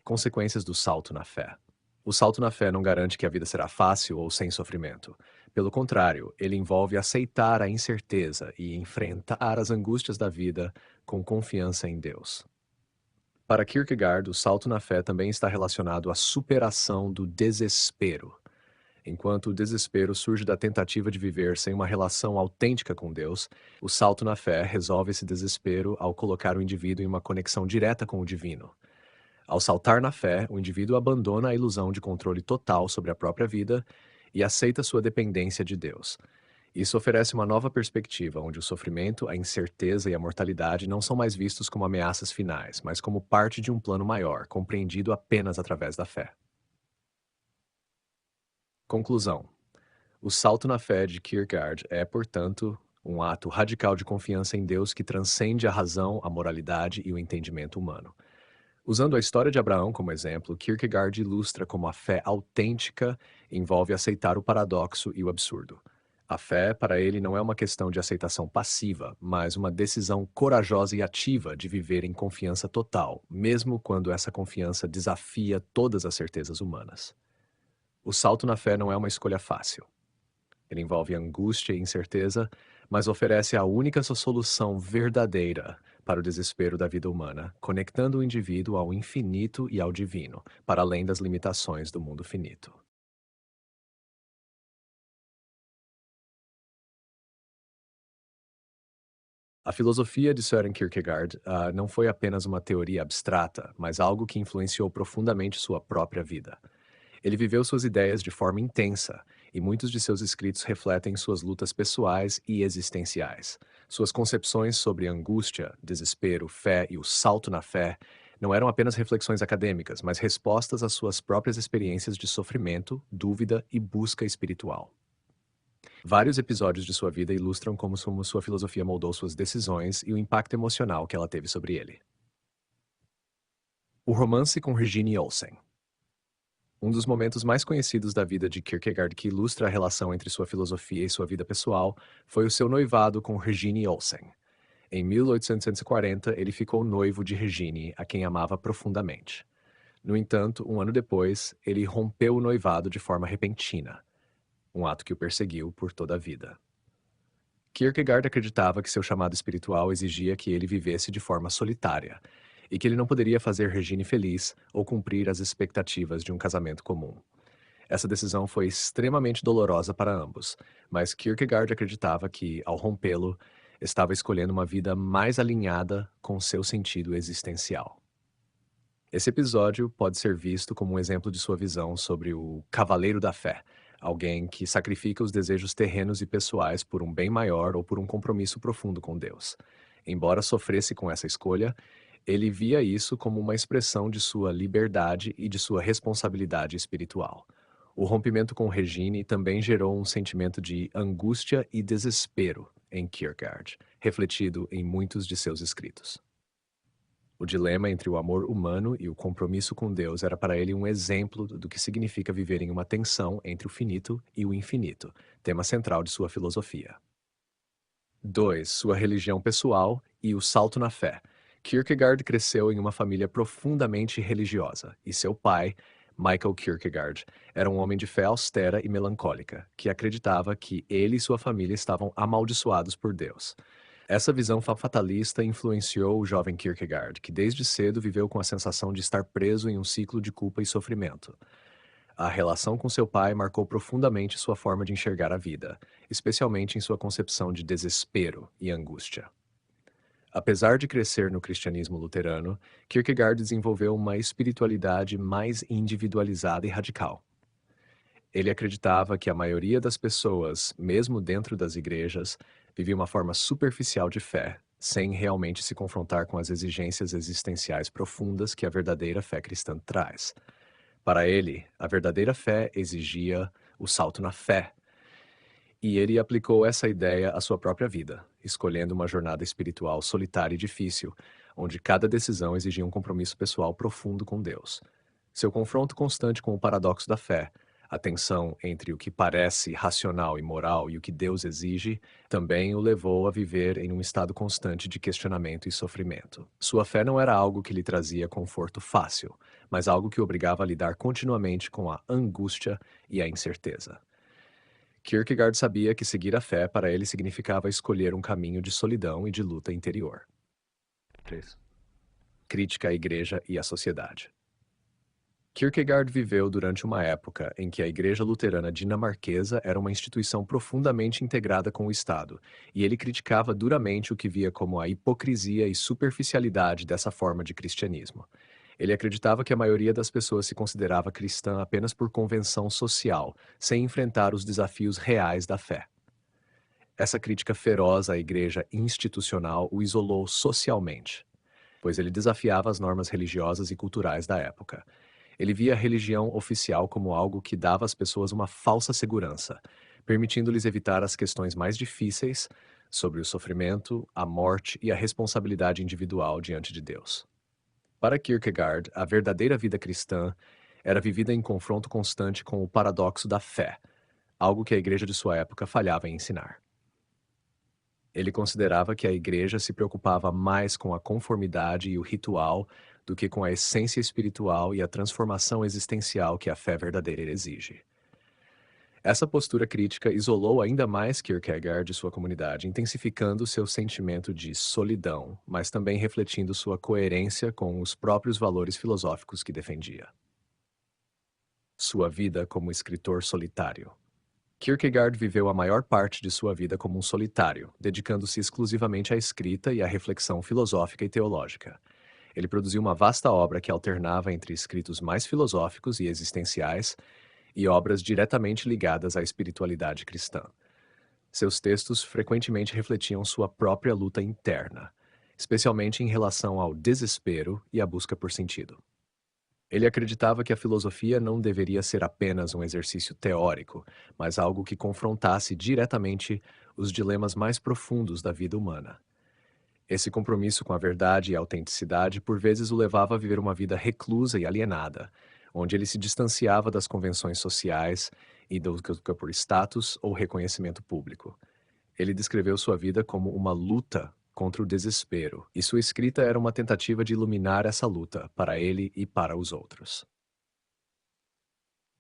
Consequências do salto na fé. O salto na fé não garante que a vida será fácil ou sem sofrimento. Pelo contrário, ele envolve aceitar a incerteza e enfrentar as angústias da vida com confiança em Deus. Para Kierkegaard, o salto na fé também está relacionado à superação do desespero. Enquanto o desespero surge da tentativa de viver sem uma relação autêntica com Deus, o salto na fé resolve esse desespero ao colocar o indivíduo em uma conexão direta com o divino. Ao saltar na fé, o indivíduo abandona a ilusão de controle total sobre a própria vida e aceita sua dependência de Deus. Isso oferece uma nova perspectiva, onde o sofrimento, a incerteza e a mortalidade não são mais vistos como ameaças finais, mas como parte de um plano maior, compreendido apenas através da fé. Conclusão. O salto na fé de Kierkegaard é, portanto, um ato radical de confiança em Deus que transcende a razão, a moralidade e o entendimento humano. Usando a história de Abraão como exemplo, Kierkegaard ilustra como a fé autêntica envolve aceitar o paradoxo e o absurdo. A fé, para ele, não é uma questão de aceitação passiva, mas uma decisão corajosa e ativa de viver em confiança total, mesmo quando essa confiança desafia todas as certezas humanas. O salto na fé não é uma escolha fácil. Ele envolve angústia e incerteza, mas oferece a única solução verdadeira para o desespero da vida humana, conectando o indivíduo ao infinito e ao divino, para além das limitações do mundo finito. A filosofia de Søren Kierkegaard não foi apenas uma teoria abstrata, mas algo que influenciou profundamente sua própria vida. Ele viveu suas ideias de forma intensa, e muitos de seus escritos refletem suas lutas pessoais e existenciais. Suas concepções sobre angústia, desespero, fé e o salto na fé não eram apenas reflexões acadêmicas, mas respostas às suas próprias experiências de sofrimento, dúvida e busca espiritual. Vários episódios de sua vida ilustram como sua filosofia moldou suas decisões e o impacto emocional que ela teve sobre ele. O romance com Regine Olsen. Um dos momentos mais conhecidos da vida de Kierkegaard que ilustra a relação entre sua filosofia e sua vida pessoal foi o seu noivado com Regine Olsen. Em 1840, ele ficou noivo de Regine, a quem amava profundamente. No entanto, um ano depois, ele rompeu o noivado de forma repentina, um ato que o perseguiu por toda a vida. Kierkegaard acreditava que seu chamado espiritual exigia que ele vivesse de forma solitária, e que ele não poderia fazer Regine feliz ou cumprir as expectativas de um casamento comum. Essa decisão foi extremamente dolorosa para ambos, mas Kierkegaard acreditava que, ao rompê-lo, estava escolhendo uma vida mais alinhada com seu sentido existencial. Esse episódio pode ser visto como um exemplo de sua visão sobre o Cavaleiro da Fé, alguém que sacrifica os desejos terrenos e pessoais por um bem maior ou por um compromisso profundo com Deus. Embora sofresse com essa escolha, ele via isso como uma expressão de sua liberdade e de sua responsabilidade espiritual. O rompimento com Regine também gerou um sentimento de angústia e desespero em Kierkegaard, refletido em muitos de seus escritos. O dilema entre o amor humano e o compromisso com Deus era para ele um exemplo do que significa viver em uma tensão entre o finito e o infinito, tema central de sua filosofia. 2. Sua religião pessoal e o salto na fé. Kierkegaard cresceu em uma família profundamente religiosa, e seu pai, Michael Kierkegaard, era um homem de fé austera e melancólica, que acreditava que ele e sua família estavam amaldiçoados por Deus. Essa visão fatalista influenciou o jovem Kierkegaard, que desde cedo viveu com a sensação de estar preso em um ciclo de culpa e sofrimento. A relação com seu pai marcou profundamente sua forma de enxergar a vida, especialmente em sua concepção de desespero e angústia. Apesar de crescer no cristianismo luterano, Kierkegaard desenvolveu uma espiritualidade mais individualizada e radical. Ele acreditava que a maioria das pessoas, mesmo dentro das igrejas, vivia uma forma superficial de fé, sem realmente se confrontar com as exigências existenciais profundas que a verdadeira fé cristã traz. Para ele, a verdadeira fé exigia o salto na fé, e ele aplicou essa ideia à sua própria vida, escolhendo uma jornada espiritual solitária e difícil, onde cada decisão exigia um compromisso pessoal profundo com Deus. Seu confronto constante com o paradoxo da fé, a tensão entre o que parece racional e moral e o que Deus exige, também o levou a viver em um estado constante de questionamento e sofrimento. Sua fé não era algo que lhe trazia conforto fácil, mas algo que o obrigava a lidar continuamente com a angústia e a incerteza. Kierkegaard sabia que seguir a fé para ele significava escolher um caminho de solidão e de luta interior. 3. Crítica à Igreja e à Sociedade. Kierkegaard viveu durante uma época em que a Igreja Luterana dinamarquesa era uma instituição profundamente integrada com o Estado, e ele criticava duramente o que via como a hipocrisia e superficialidade dessa forma de cristianismo. Ele acreditava que a maioria das pessoas se considerava cristã apenas por convenção social, sem enfrentar os desafios reais da fé. Essa crítica feroz à igreja institucional o isolou socialmente, pois ele desafiava as normas religiosas e culturais da época. Ele via a religião oficial como algo que dava às pessoas uma falsa segurança, permitindo-lhes evitar as questões mais difíceis sobre o sofrimento, a morte e a responsabilidade individual diante de Deus. Para Kierkegaard, a verdadeira vida cristã era vivida em confronto constante com o paradoxo da fé, algo que a igreja de sua época falhava em ensinar. Ele considerava que a igreja se preocupava mais com a conformidade e o ritual do que com a essência espiritual e a transformação existencial que a fé verdadeira exige. Essa postura crítica isolou ainda mais Kierkegaard de sua comunidade, intensificando seu sentimento de solidão, mas também refletindo sua coerência com os próprios valores filosóficos que defendia. Sua vida como escritor solitário. Kierkegaard viveu a maior parte de sua vida como um solitário, dedicando-se exclusivamente à escrita e à reflexão filosófica e teológica. Ele produziu uma vasta obra que alternava entre escritos mais filosóficos e existenciais e obras diretamente ligadas à espiritualidade cristã. Seus textos frequentemente refletiam sua própria luta interna, especialmente em relação ao desespero e à busca por sentido. Ele acreditava que a filosofia não deveria ser apenas um exercício teórico, mas algo que confrontasse diretamente os dilemas mais profundos da vida humana. Esse compromisso com a verdade e a autenticidade por vezes o levava a viver uma vida reclusa e alienada, onde ele se distanciava das convenções sociais e do que busca por status ou reconhecimento público. Ele descreveu sua vida como uma luta contra o desespero, e sua escrita era uma tentativa de iluminar essa luta para ele e para os outros.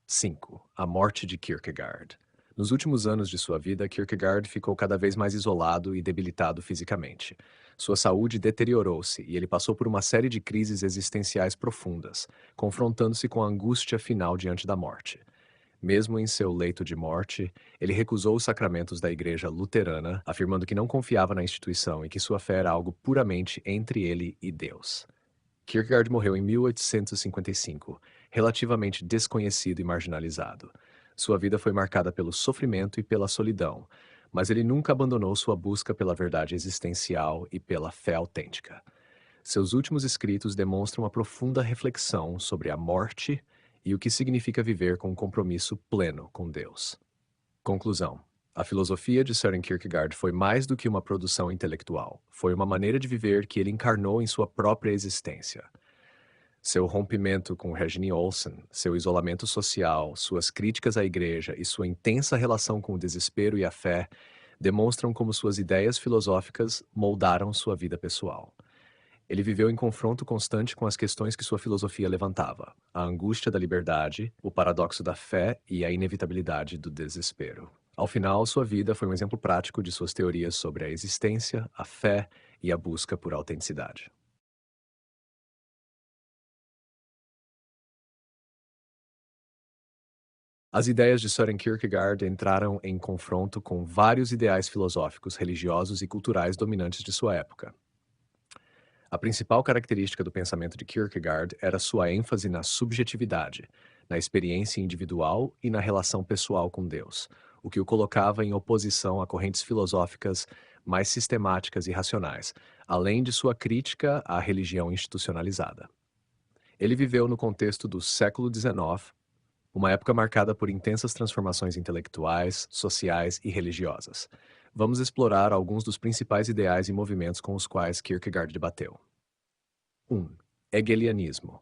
5. A morte de Kierkegaard. Nos últimos anos de sua vida, Kierkegaard ficou cada vez mais isolado e debilitado fisicamente. Sua saúde deteriorou-se e ele passou por uma série de crises existenciais profundas, confrontando-se com a angústia final diante da morte. Mesmo em seu leito de morte, ele recusou os sacramentos da Igreja Luterana, afirmando que não confiava na instituição e que sua fé era algo puramente entre ele e Deus. Kierkegaard morreu em 1855, relativamente desconhecido e marginalizado. Sua vida foi marcada pelo sofrimento e pela solidão, mas ele nunca abandonou sua busca pela verdade existencial e pela fé autêntica. Seus últimos escritos demonstram uma profunda reflexão sobre a morte e o que significa viver com um compromisso pleno com Deus. Conclusão. A filosofia de Søren Kierkegaard foi mais do que uma produção intelectual. Foi uma maneira de viver que ele encarnou em sua própria existência. Seu rompimento com Regine Olsen, seu isolamento social, suas críticas à igreja e sua intensa relação com o desespero e a fé demonstram como suas ideias filosóficas moldaram sua vida pessoal. Ele viveu em confronto constante com as questões que sua filosofia levantava: a angústia da liberdade, o paradoxo da fé e a inevitabilidade do desespero. Ao final, sua vida foi um exemplo prático de suas teorias sobre a existência, a fé e a busca por autenticidade. As ideias de Søren Kierkegaard entraram em confronto com vários ideais filosóficos, religiosos e culturais dominantes de sua época. A principal característica do pensamento de Kierkegaard era sua ênfase na subjetividade, na experiência individual e na relação pessoal com Deus, o que o colocava em oposição a correntes filosóficas mais sistemáticas e racionais, além de sua crítica à religião institucionalizada. Ele viveu no contexto do século XIX, uma época marcada por intensas transformações intelectuais, sociais e religiosas. Vamos explorar alguns dos principais ideais e movimentos com os quais Kierkegaard debateu. 1. Hegelianismo.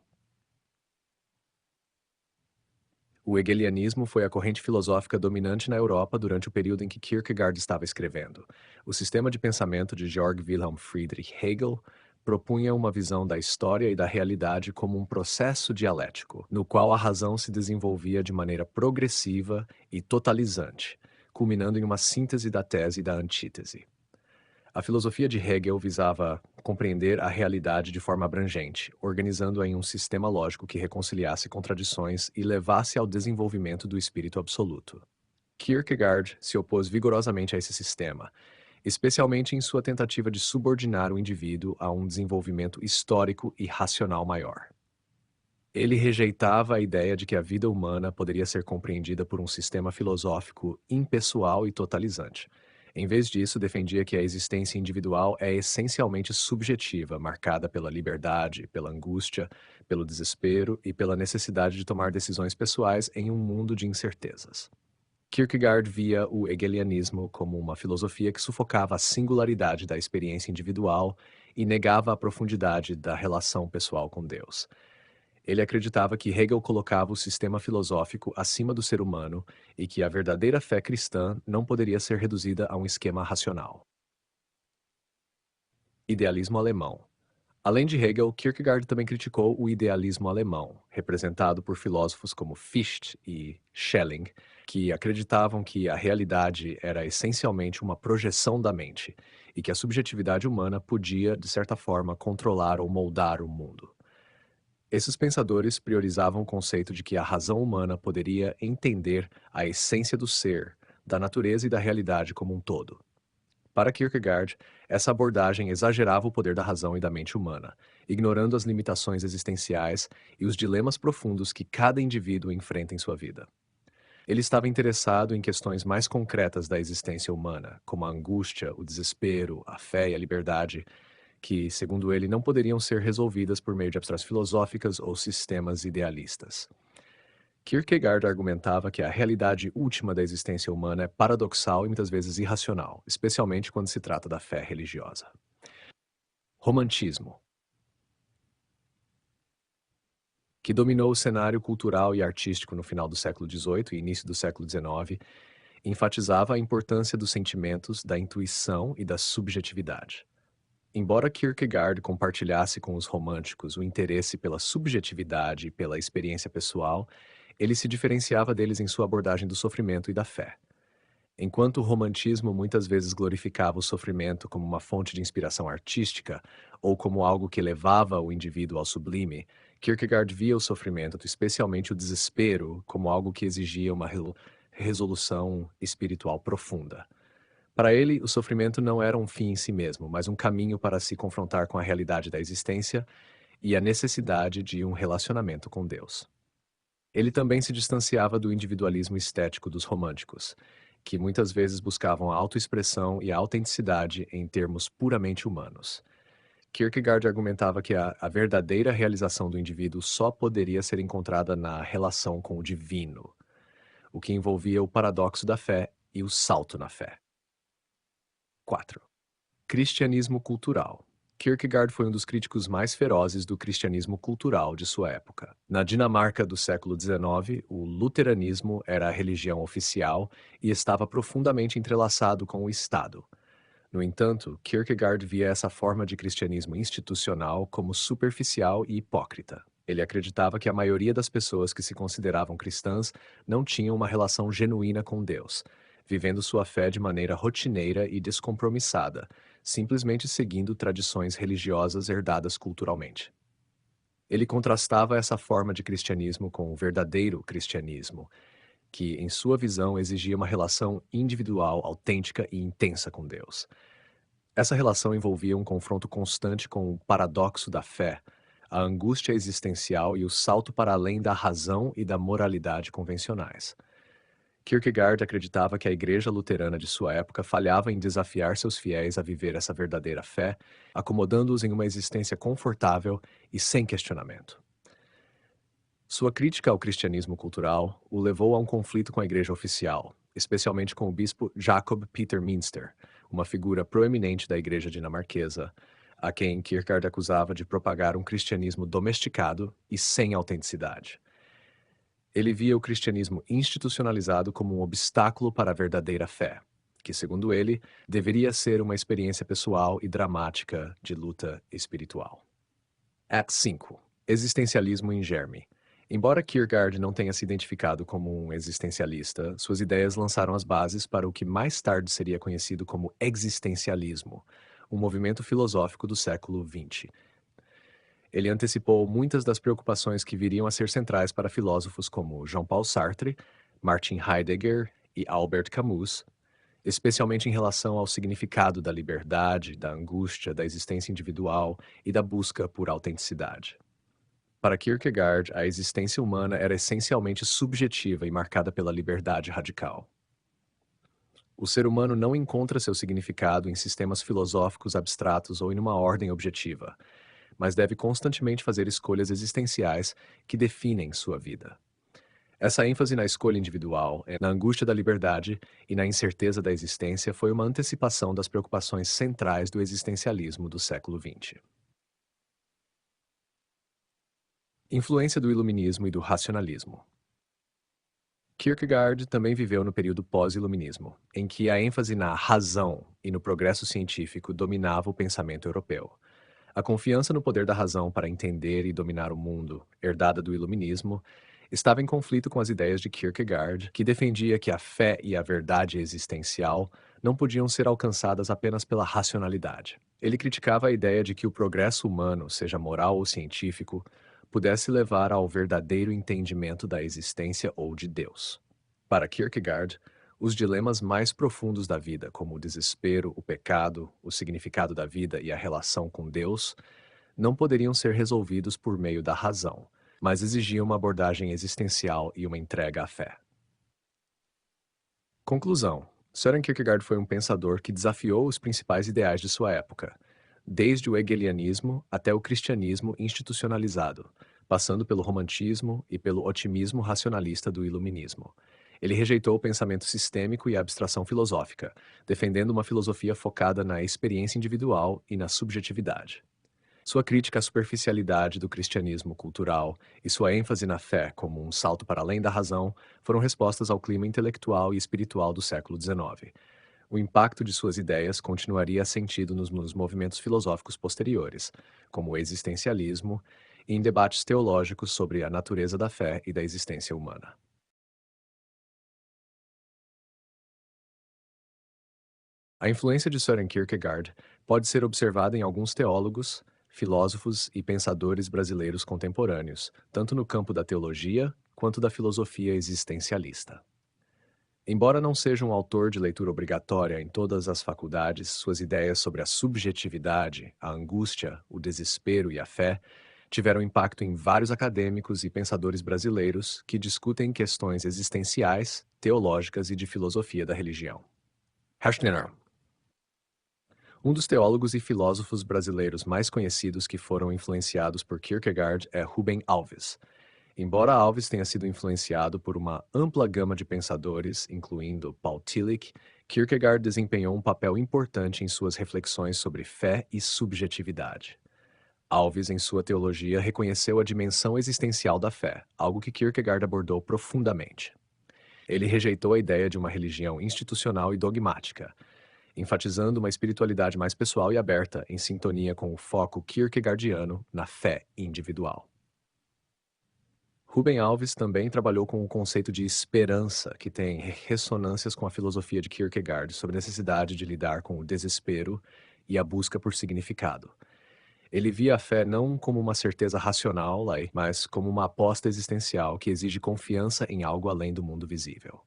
O hegelianismo foi a corrente filosófica dominante na Europa durante o período em que Kierkegaard estava escrevendo. O sistema de pensamento de Georg Wilhelm Friedrich Hegel propunha uma visão da história e da realidade como um processo dialético, no qual a razão se desenvolvia de maneira progressiva e totalizante, culminando em uma síntese da tese e da antítese. A filosofia de Hegel visava compreender a realidade de forma abrangente, organizando-a em um sistema lógico que reconciliasse contradições e levasse ao desenvolvimento do espírito absoluto. Kierkegaard se opôs vigorosamente a esse sistema, especialmente em sua tentativa de subordinar o indivíduo a um desenvolvimento histórico e racional maior. Ele rejeitava a ideia de que a vida humana poderia ser compreendida por um sistema filosófico impessoal e totalizante. Em vez disso, defendia que a existência individual é essencialmente subjetiva, marcada pela liberdade, pela angústia, pelo desespero e pela necessidade de tomar decisões pessoais em um mundo de incertezas. Kierkegaard via o hegelianismo como uma filosofia que sufocava a singularidade da experiência individual e negava a profundidade da relação pessoal com Deus. Ele acreditava que Hegel colocava o sistema filosófico acima do ser humano e que a verdadeira fé cristã não poderia ser reduzida a um esquema racional. Idealismo alemão. Além de Hegel, Kierkegaard também criticou o idealismo alemão, representado por filósofos como Fichte e Schelling, que acreditavam que a realidade era essencialmente uma projeção da mente e que a subjetividade humana podia, de certa forma, controlar ou moldar o mundo. Esses pensadores priorizavam o conceito de que a razão humana poderia entender a essência do ser, da natureza e da realidade como um todo. Para Kierkegaard, essa abordagem exagerava o poder da razão e da mente humana, ignorando as limitações existenciais e os dilemas profundos que cada indivíduo enfrenta em sua vida. Ele estava interessado em questões mais concretas da existência humana, como a angústia, o desespero, a fé e a liberdade, que, segundo ele, não poderiam ser resolvidas por meio de abstrações filosóficas ou sistemas idealistas. Kierkegaard argumentava que a realidade última da existência humana é paradoxal e muitas vezes irracional, especialmente quando se trata da fé religiosa. Romantismo, que dominou o cenário cultural e artístico no final do século XVIII e início do século XIX, enfatizava a importância dos sentimentos, da intuição e da subjetividade. Embora Kierkegaard compartilhasse com os românticos o interesse pela subjetividade e pela experiência pessoal, ele se diferenciava deles em sua abordagem do sofrimento e da fé. Enquanto o romantismo muitas vezes glorificava o sofrimento como uma fonte de inspiração artística ou como algo que levava o indivíduo ao sublime, Kierkegaard via o sofrimento, especialmente o desespero, como algo que exigia uma resolução espiritual profunda. Para ele, o sofrimento não era um fim em si mesmo, mas um caminho para se confrontar com a realidade da existência e a necessidade de um relacionamento com Deus. Ele também se distanciava do individualismo estético dos românticos, que muitas vezes buscavam a autoexpressão e a autenticidade em termos puramente humanos. Kierkegaard argumentava que a verdadeira realização do indivíduo só poderia ser encontrada na relação com o divino, o que envolvia o paradoxo da fé e o salto na fé. 4. Cristianismo cultural. Kierkegaard foi um dos críticos mais ferozes do cristianismo cultural de sua época. Na Dinamarca do século XIX, o luteranismo era a religião oficial e estava profundamente entrelaçado com o Estado. No entanto, Kierkegaard via essa forma de cristianismo institucional como superficial e hipócrita. Ele acreditava que a maioria das pessoas que se consideravam cristãs não tinham uma relação genuína com Deus, vivendo sua fé de maneira rotineira e descompromissada, simplesmente seguindo tradições religiosas herdadas culturalmente. Ele contrastava essa forma de cristianismo com o verdadeiro cristianismo, que, em sua visão, exigia uma relação individual, autêntica e intensa com Deus. Essa relação envolvia um confronto constante com o paradoxo da fé, a angústia existencial e o salto para além da razão e da moralidade convencionais. Kierkegaard acreditava que a igreja luterana de sua época falhava em desafiar seus fiéis a viver essa verdadeira fé, acomodando-os em uma existência confortável e sem questionamento. Sua crítica ao cristianismo cultural o levou a um conflito com a igreja oficial, especialmente com o bispo Jacob Peter Münster, uma figura proeminente da igreja dinamarquesa, a quem Kierkegaard acusava de propagar um cristianismo domesticado e sem autenticidade. Ele via o cristianismo institucionalizado como um obstáculo para a verdadeira fé, que, segundo ele, deveria ser uma experiência pessoal e dramática de luta espiritual. Act 5. Existencialismo em germe. Embora Kierkegaard não tenha se identificado como um existencialista, suas ideias lançaram as bases para o que mais tarde seria conhecido como existencialismo, um movimento filosófico do século XX. Ele antecipou muitas das preocupações que viriam a ser centrais para filósofos como Jean-Paul Sartre, Martin Heidegger e Albert Camus, especialmente em relação ao significado da liberdade, da angústia, da existência individual e da busca por autenticidade. Para Kierkegaard, a existência humana era essencialmente subjetiva e marcada pela liberdade radical. O ser humano não encontra seu significado em sistemas filosóficos abstratos ou em uma ordem objetiva, mas deve constantemente fazer escolhas existenciais que definem sua vida. Essa ênfase na escolha individual, na angústia da liberdade e na incerteza da existência foi uma antecipação das preocupações centrais do existencialismo do século XX. Influência do iluminismo e do racionalismo. Kierkegaard também viveu no período pós-iluminismo, em que a ênfase na razão e no progresso científico dominava o pensamento europeu. A confiança no poder da razão para entender e dominar o mundo, herdada do iluminismo, estava em conflito com as ideias de Kierkegaard, que defendia que a fé e a verdade existencial não podiam ser alcançadas apenas pela racionalidade. Ele criticava a ideia de que o progresso humano, seja moral ou científico, pudesse levar ao verdadeiro entendimento da existência ou de Deus. Para Kierkegaard, os dilemas mais profundos da vida, como o desespero, o pecado, o significado da vida e a relação com Deus, não poderiam ser resolvidos por meio da razão, mas exigiam uma abordagem existencial e uma entrega à fé. Conclusão: Søren Kierkegaard foi um pensador que desafiou os principais ideais de sua época, desde o hegelianismo até o cristianismo institucionalizado, passando pelo romantismo e pelo otimismo racionalista do iluminismo. Ele rejeitou o pensamento sistêmico e a abstração filosófica, defendendo uma filosofia focada na experiência individual e na subjetividade. Sua crítica à superficialidade do cristianismo cultural e sua ênfase na fé como um salto para além da razão foram respostas ao clima intelectual e espiritual do século XIX. O impacto de suas ideias continuaria sentido nos movimentos filosóficos posteriores, como o existencialismo, e em debates teológicos sobre a natureza da fé e da existência humana. A influência de Søren Kierkegaard pode ser observada em alguns teólogos, filósofos e pensadores brasileiros contemporâneos, tanto no campo da teologia quanto da filosofia existencialista. Embora não seja um autor de leitura obrigatória em todas as faculdades, suas ideias sobre a subjetividade, a angústia, o desespero e a fé tiveram impacto em vários acadêmicos e pensadores brasileiros que discutem questões existenciais, teológicas e de filosofia da religião. Herschner, um dos teólogos e filósofos brasileiros mais conhecidos que foram influenciados por Kierkegaard é Rubem Alves. Embora Alves tenha sido influenciado por uma ampla gama de pensadores, incluindo Paul Tillich, Kierkegaard desempenhou um papel importante em suas reflexões sobre fé e subjetividade. Alves, em sua teologia, reconheceu a dimensão existencial da fé, algo que Kierkegaard abordou profundamente. Ele rejeitou a ideia de uma religião institucional e dogmática, enfatizando uma espiritualidade mais pessoal e aberta, em sintonia com o foco kierkegaardiano na fé individual. Rubem Alves também trabalhou com o conceito de esperança, que tem ressonâncias com a filosofia de Kierkegaard sobre a necessidade de lidar com o desespero e a busca por significado. Ele via a fé não como uma certeza racional, mas como uma aposta existencial que exige confiança em algo além do mundo visível.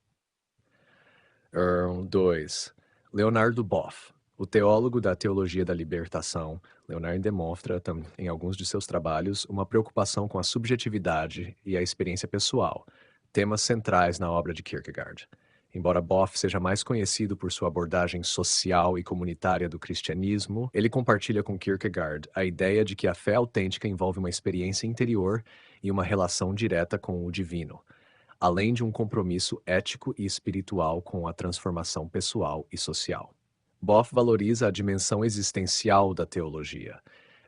2. Leonardo Boff. O teólogo da teologia da libertação, Leonardo demonstra, em alguns de seus trabalhos, uma preocupação com a subjetividade e a experiência pessoal, temas centrais na obra de Kierkegaard. Embora Boff seja mais conhecido por sua abordagem social e comunitária do cristianismo, ele compartilha com Kierkegaard a ideia de que a fé autêntica envolve uma experiência interior e uma relação direta com o divino, além de um compromisso ético e espiritual com a transformação pessoal e social. Boff valoriza a dimensão existencial da teologia,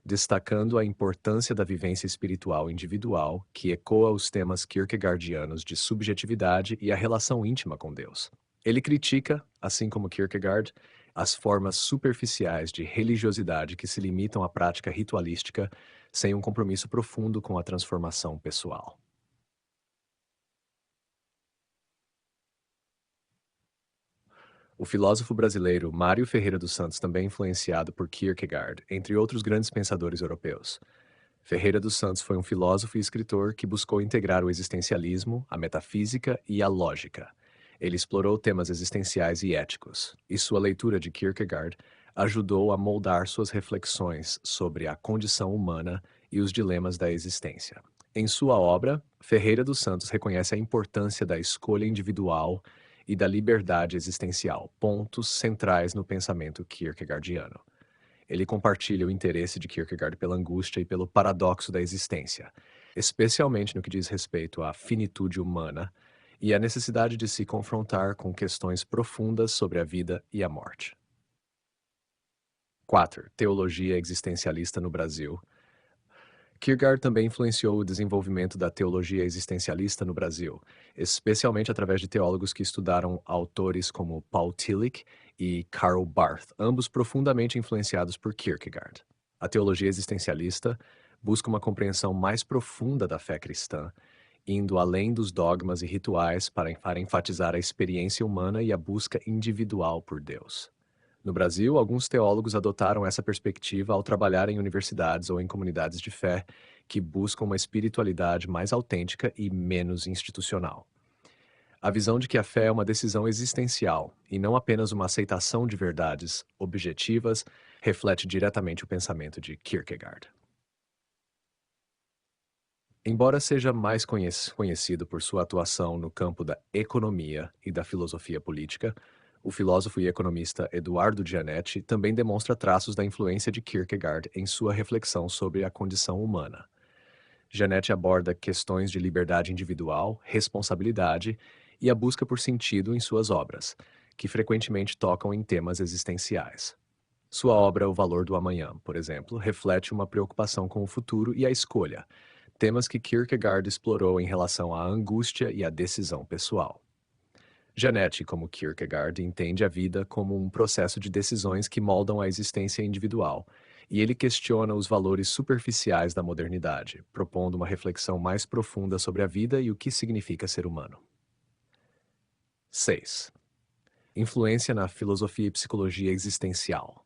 destacando a importância da vivência espiritual individual, que ecoa os temas kierkegaardianos de subjetividade e a relação íntima com Deus. Ele critica, assim como Kierkegaard, as formas superficiais de religiosidade que se limitam à prática ritualística sem um compromisso profundo com a transformação pessoal. O filósofo brasileiro Mário Ferreira dos Santos também é influenciado por Kierkegaard, entre outros grandes pensadores europeus. Ferreira dos Santos foi um filósofo e escritor que buscou integrar o existencialismo, a metafísica e a lógica. Ele explorou temas existenciais e éticos, e sua leitura de Kierkegaard ajudou a moldar suas reflexões sobre a condição humana e os dilemas da existência. Em sua obra, Ferreira dos Santos reconhece a importância da escolha individual e da liberdade existencial, pontos centrais no pensamento kierkegaardiano. Ele compartilha o interesse de Kierkegaard pela angústia e pelo paradoxo da existência, especialmente no que diz respeito à finitude humana e à necessidade de se confrontar com questões profundas sobre a vida e a morte. 4. Teologia existencialista no Brasil. Kierkegaard também influenciou o desenvolvimento da teologia existencialista no Brasil, especialmente através de teólogos que estudaram autores como Paul Tillich e Karl Barth, ambos profundamente influenciados por Kierkegaard. A teologia existencialista busca uma compreensão mais profunda da fé cristã, indo além dos dogmas e rituais para enfatizar a experiência humana e a busca individual por Deus. No Brasil, alguns teólogos adotaram essa perspectiva ao trabalhar em universidades ou em comunidades de fé que buscam uma espiritualidade mais autêntica e menos institucional. A visão de que a fé é uma decisão existencial e não apenas uma aceitação de verdades objetivas reflete diretamente o pensamento de Kierkegaard. Embora seja mais conhecido por sua atuação no campo da economia e da filosofia política, o filósofo e economista Eduardo Gianetti também demonstra traços da influência de Kierkegaard em sua reflexão sobre a condição humana. Gianetti aborda questões de liberdade individual, responsabilidade e a busca por sentido em suas obras, que frequentemente tocam em temas existenciais. Sua obra O Valor do Amanhã, por exemplo, reflete uma preocupação com o futuro e a escolha, temas que Kierkegaard explorou em relação à angústia e à decisão pessoal. Janet, como Kierkegaard, entende a vida como um processo de decisões que moldam a existência individual, e ele questiona os valores superficiais da modernidade, propondo uma reflexão mais profunda sobre a vida e o que significa ser humano. 6. Influência na filosofia e psicologia existencial.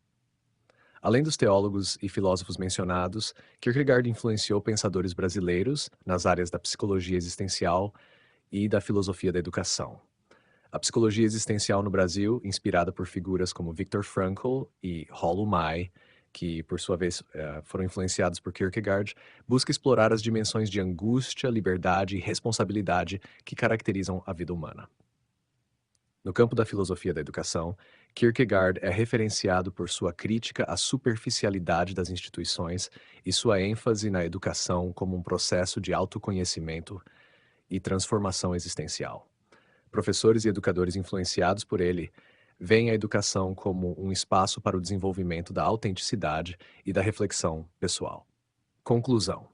Além dos teólogos e filósofos mencionados, Kierkegaard influenciou pensadores brasileiros nas áreas da psicologia existencial e da filosofia da educação. A psicologia existencial no Brasil, inspirada por figuras como Viktor Frankl e Rollo May, que, por sua vez, foram influenciados por Kierkegaard, busca explorar as dimensões de angústia, liberdade e responsabilidade que caracterizam a vida humana. No campo da filosofia da educação, Kierkegaard é referenciado por sua crítica à superficialidade das instituições e sua ênfase na educação como um processo de autoconhecimento e transformação existencial. Professores e educadores influenciados por ele veem a educação como um espaço para o desenvolvimento da autenticidade e da reflexão pessoal. Conclusão: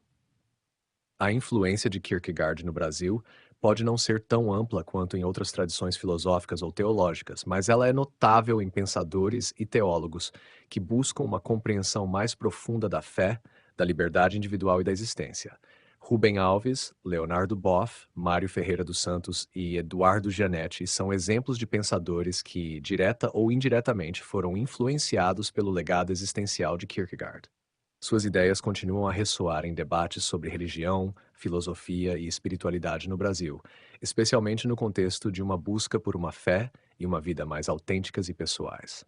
a influência de Kierkegaard no Brasil pode não ser tão ampla quanto em outras tradições filosóficas ou teológicas, mas ela é notável em pensadores e teólogos que buscam uma compreensão mais profunda da fé, da liberdade individual e da existência. Rubem Alves, Leonardo Boff, Mário Ferreira dos Santos e Eduardo Gianetti são exemplos de pensadores que, direta ou indiretamente, foram influenciados pelo legado existencial de Kierkegaard. Suas ideias continuam a ressoar em debates sobre religião, filosofia e espiritualidade no Brasil, especialmente no contexto de uma busca por uma fé e uma vida mais autênticas e pessoais.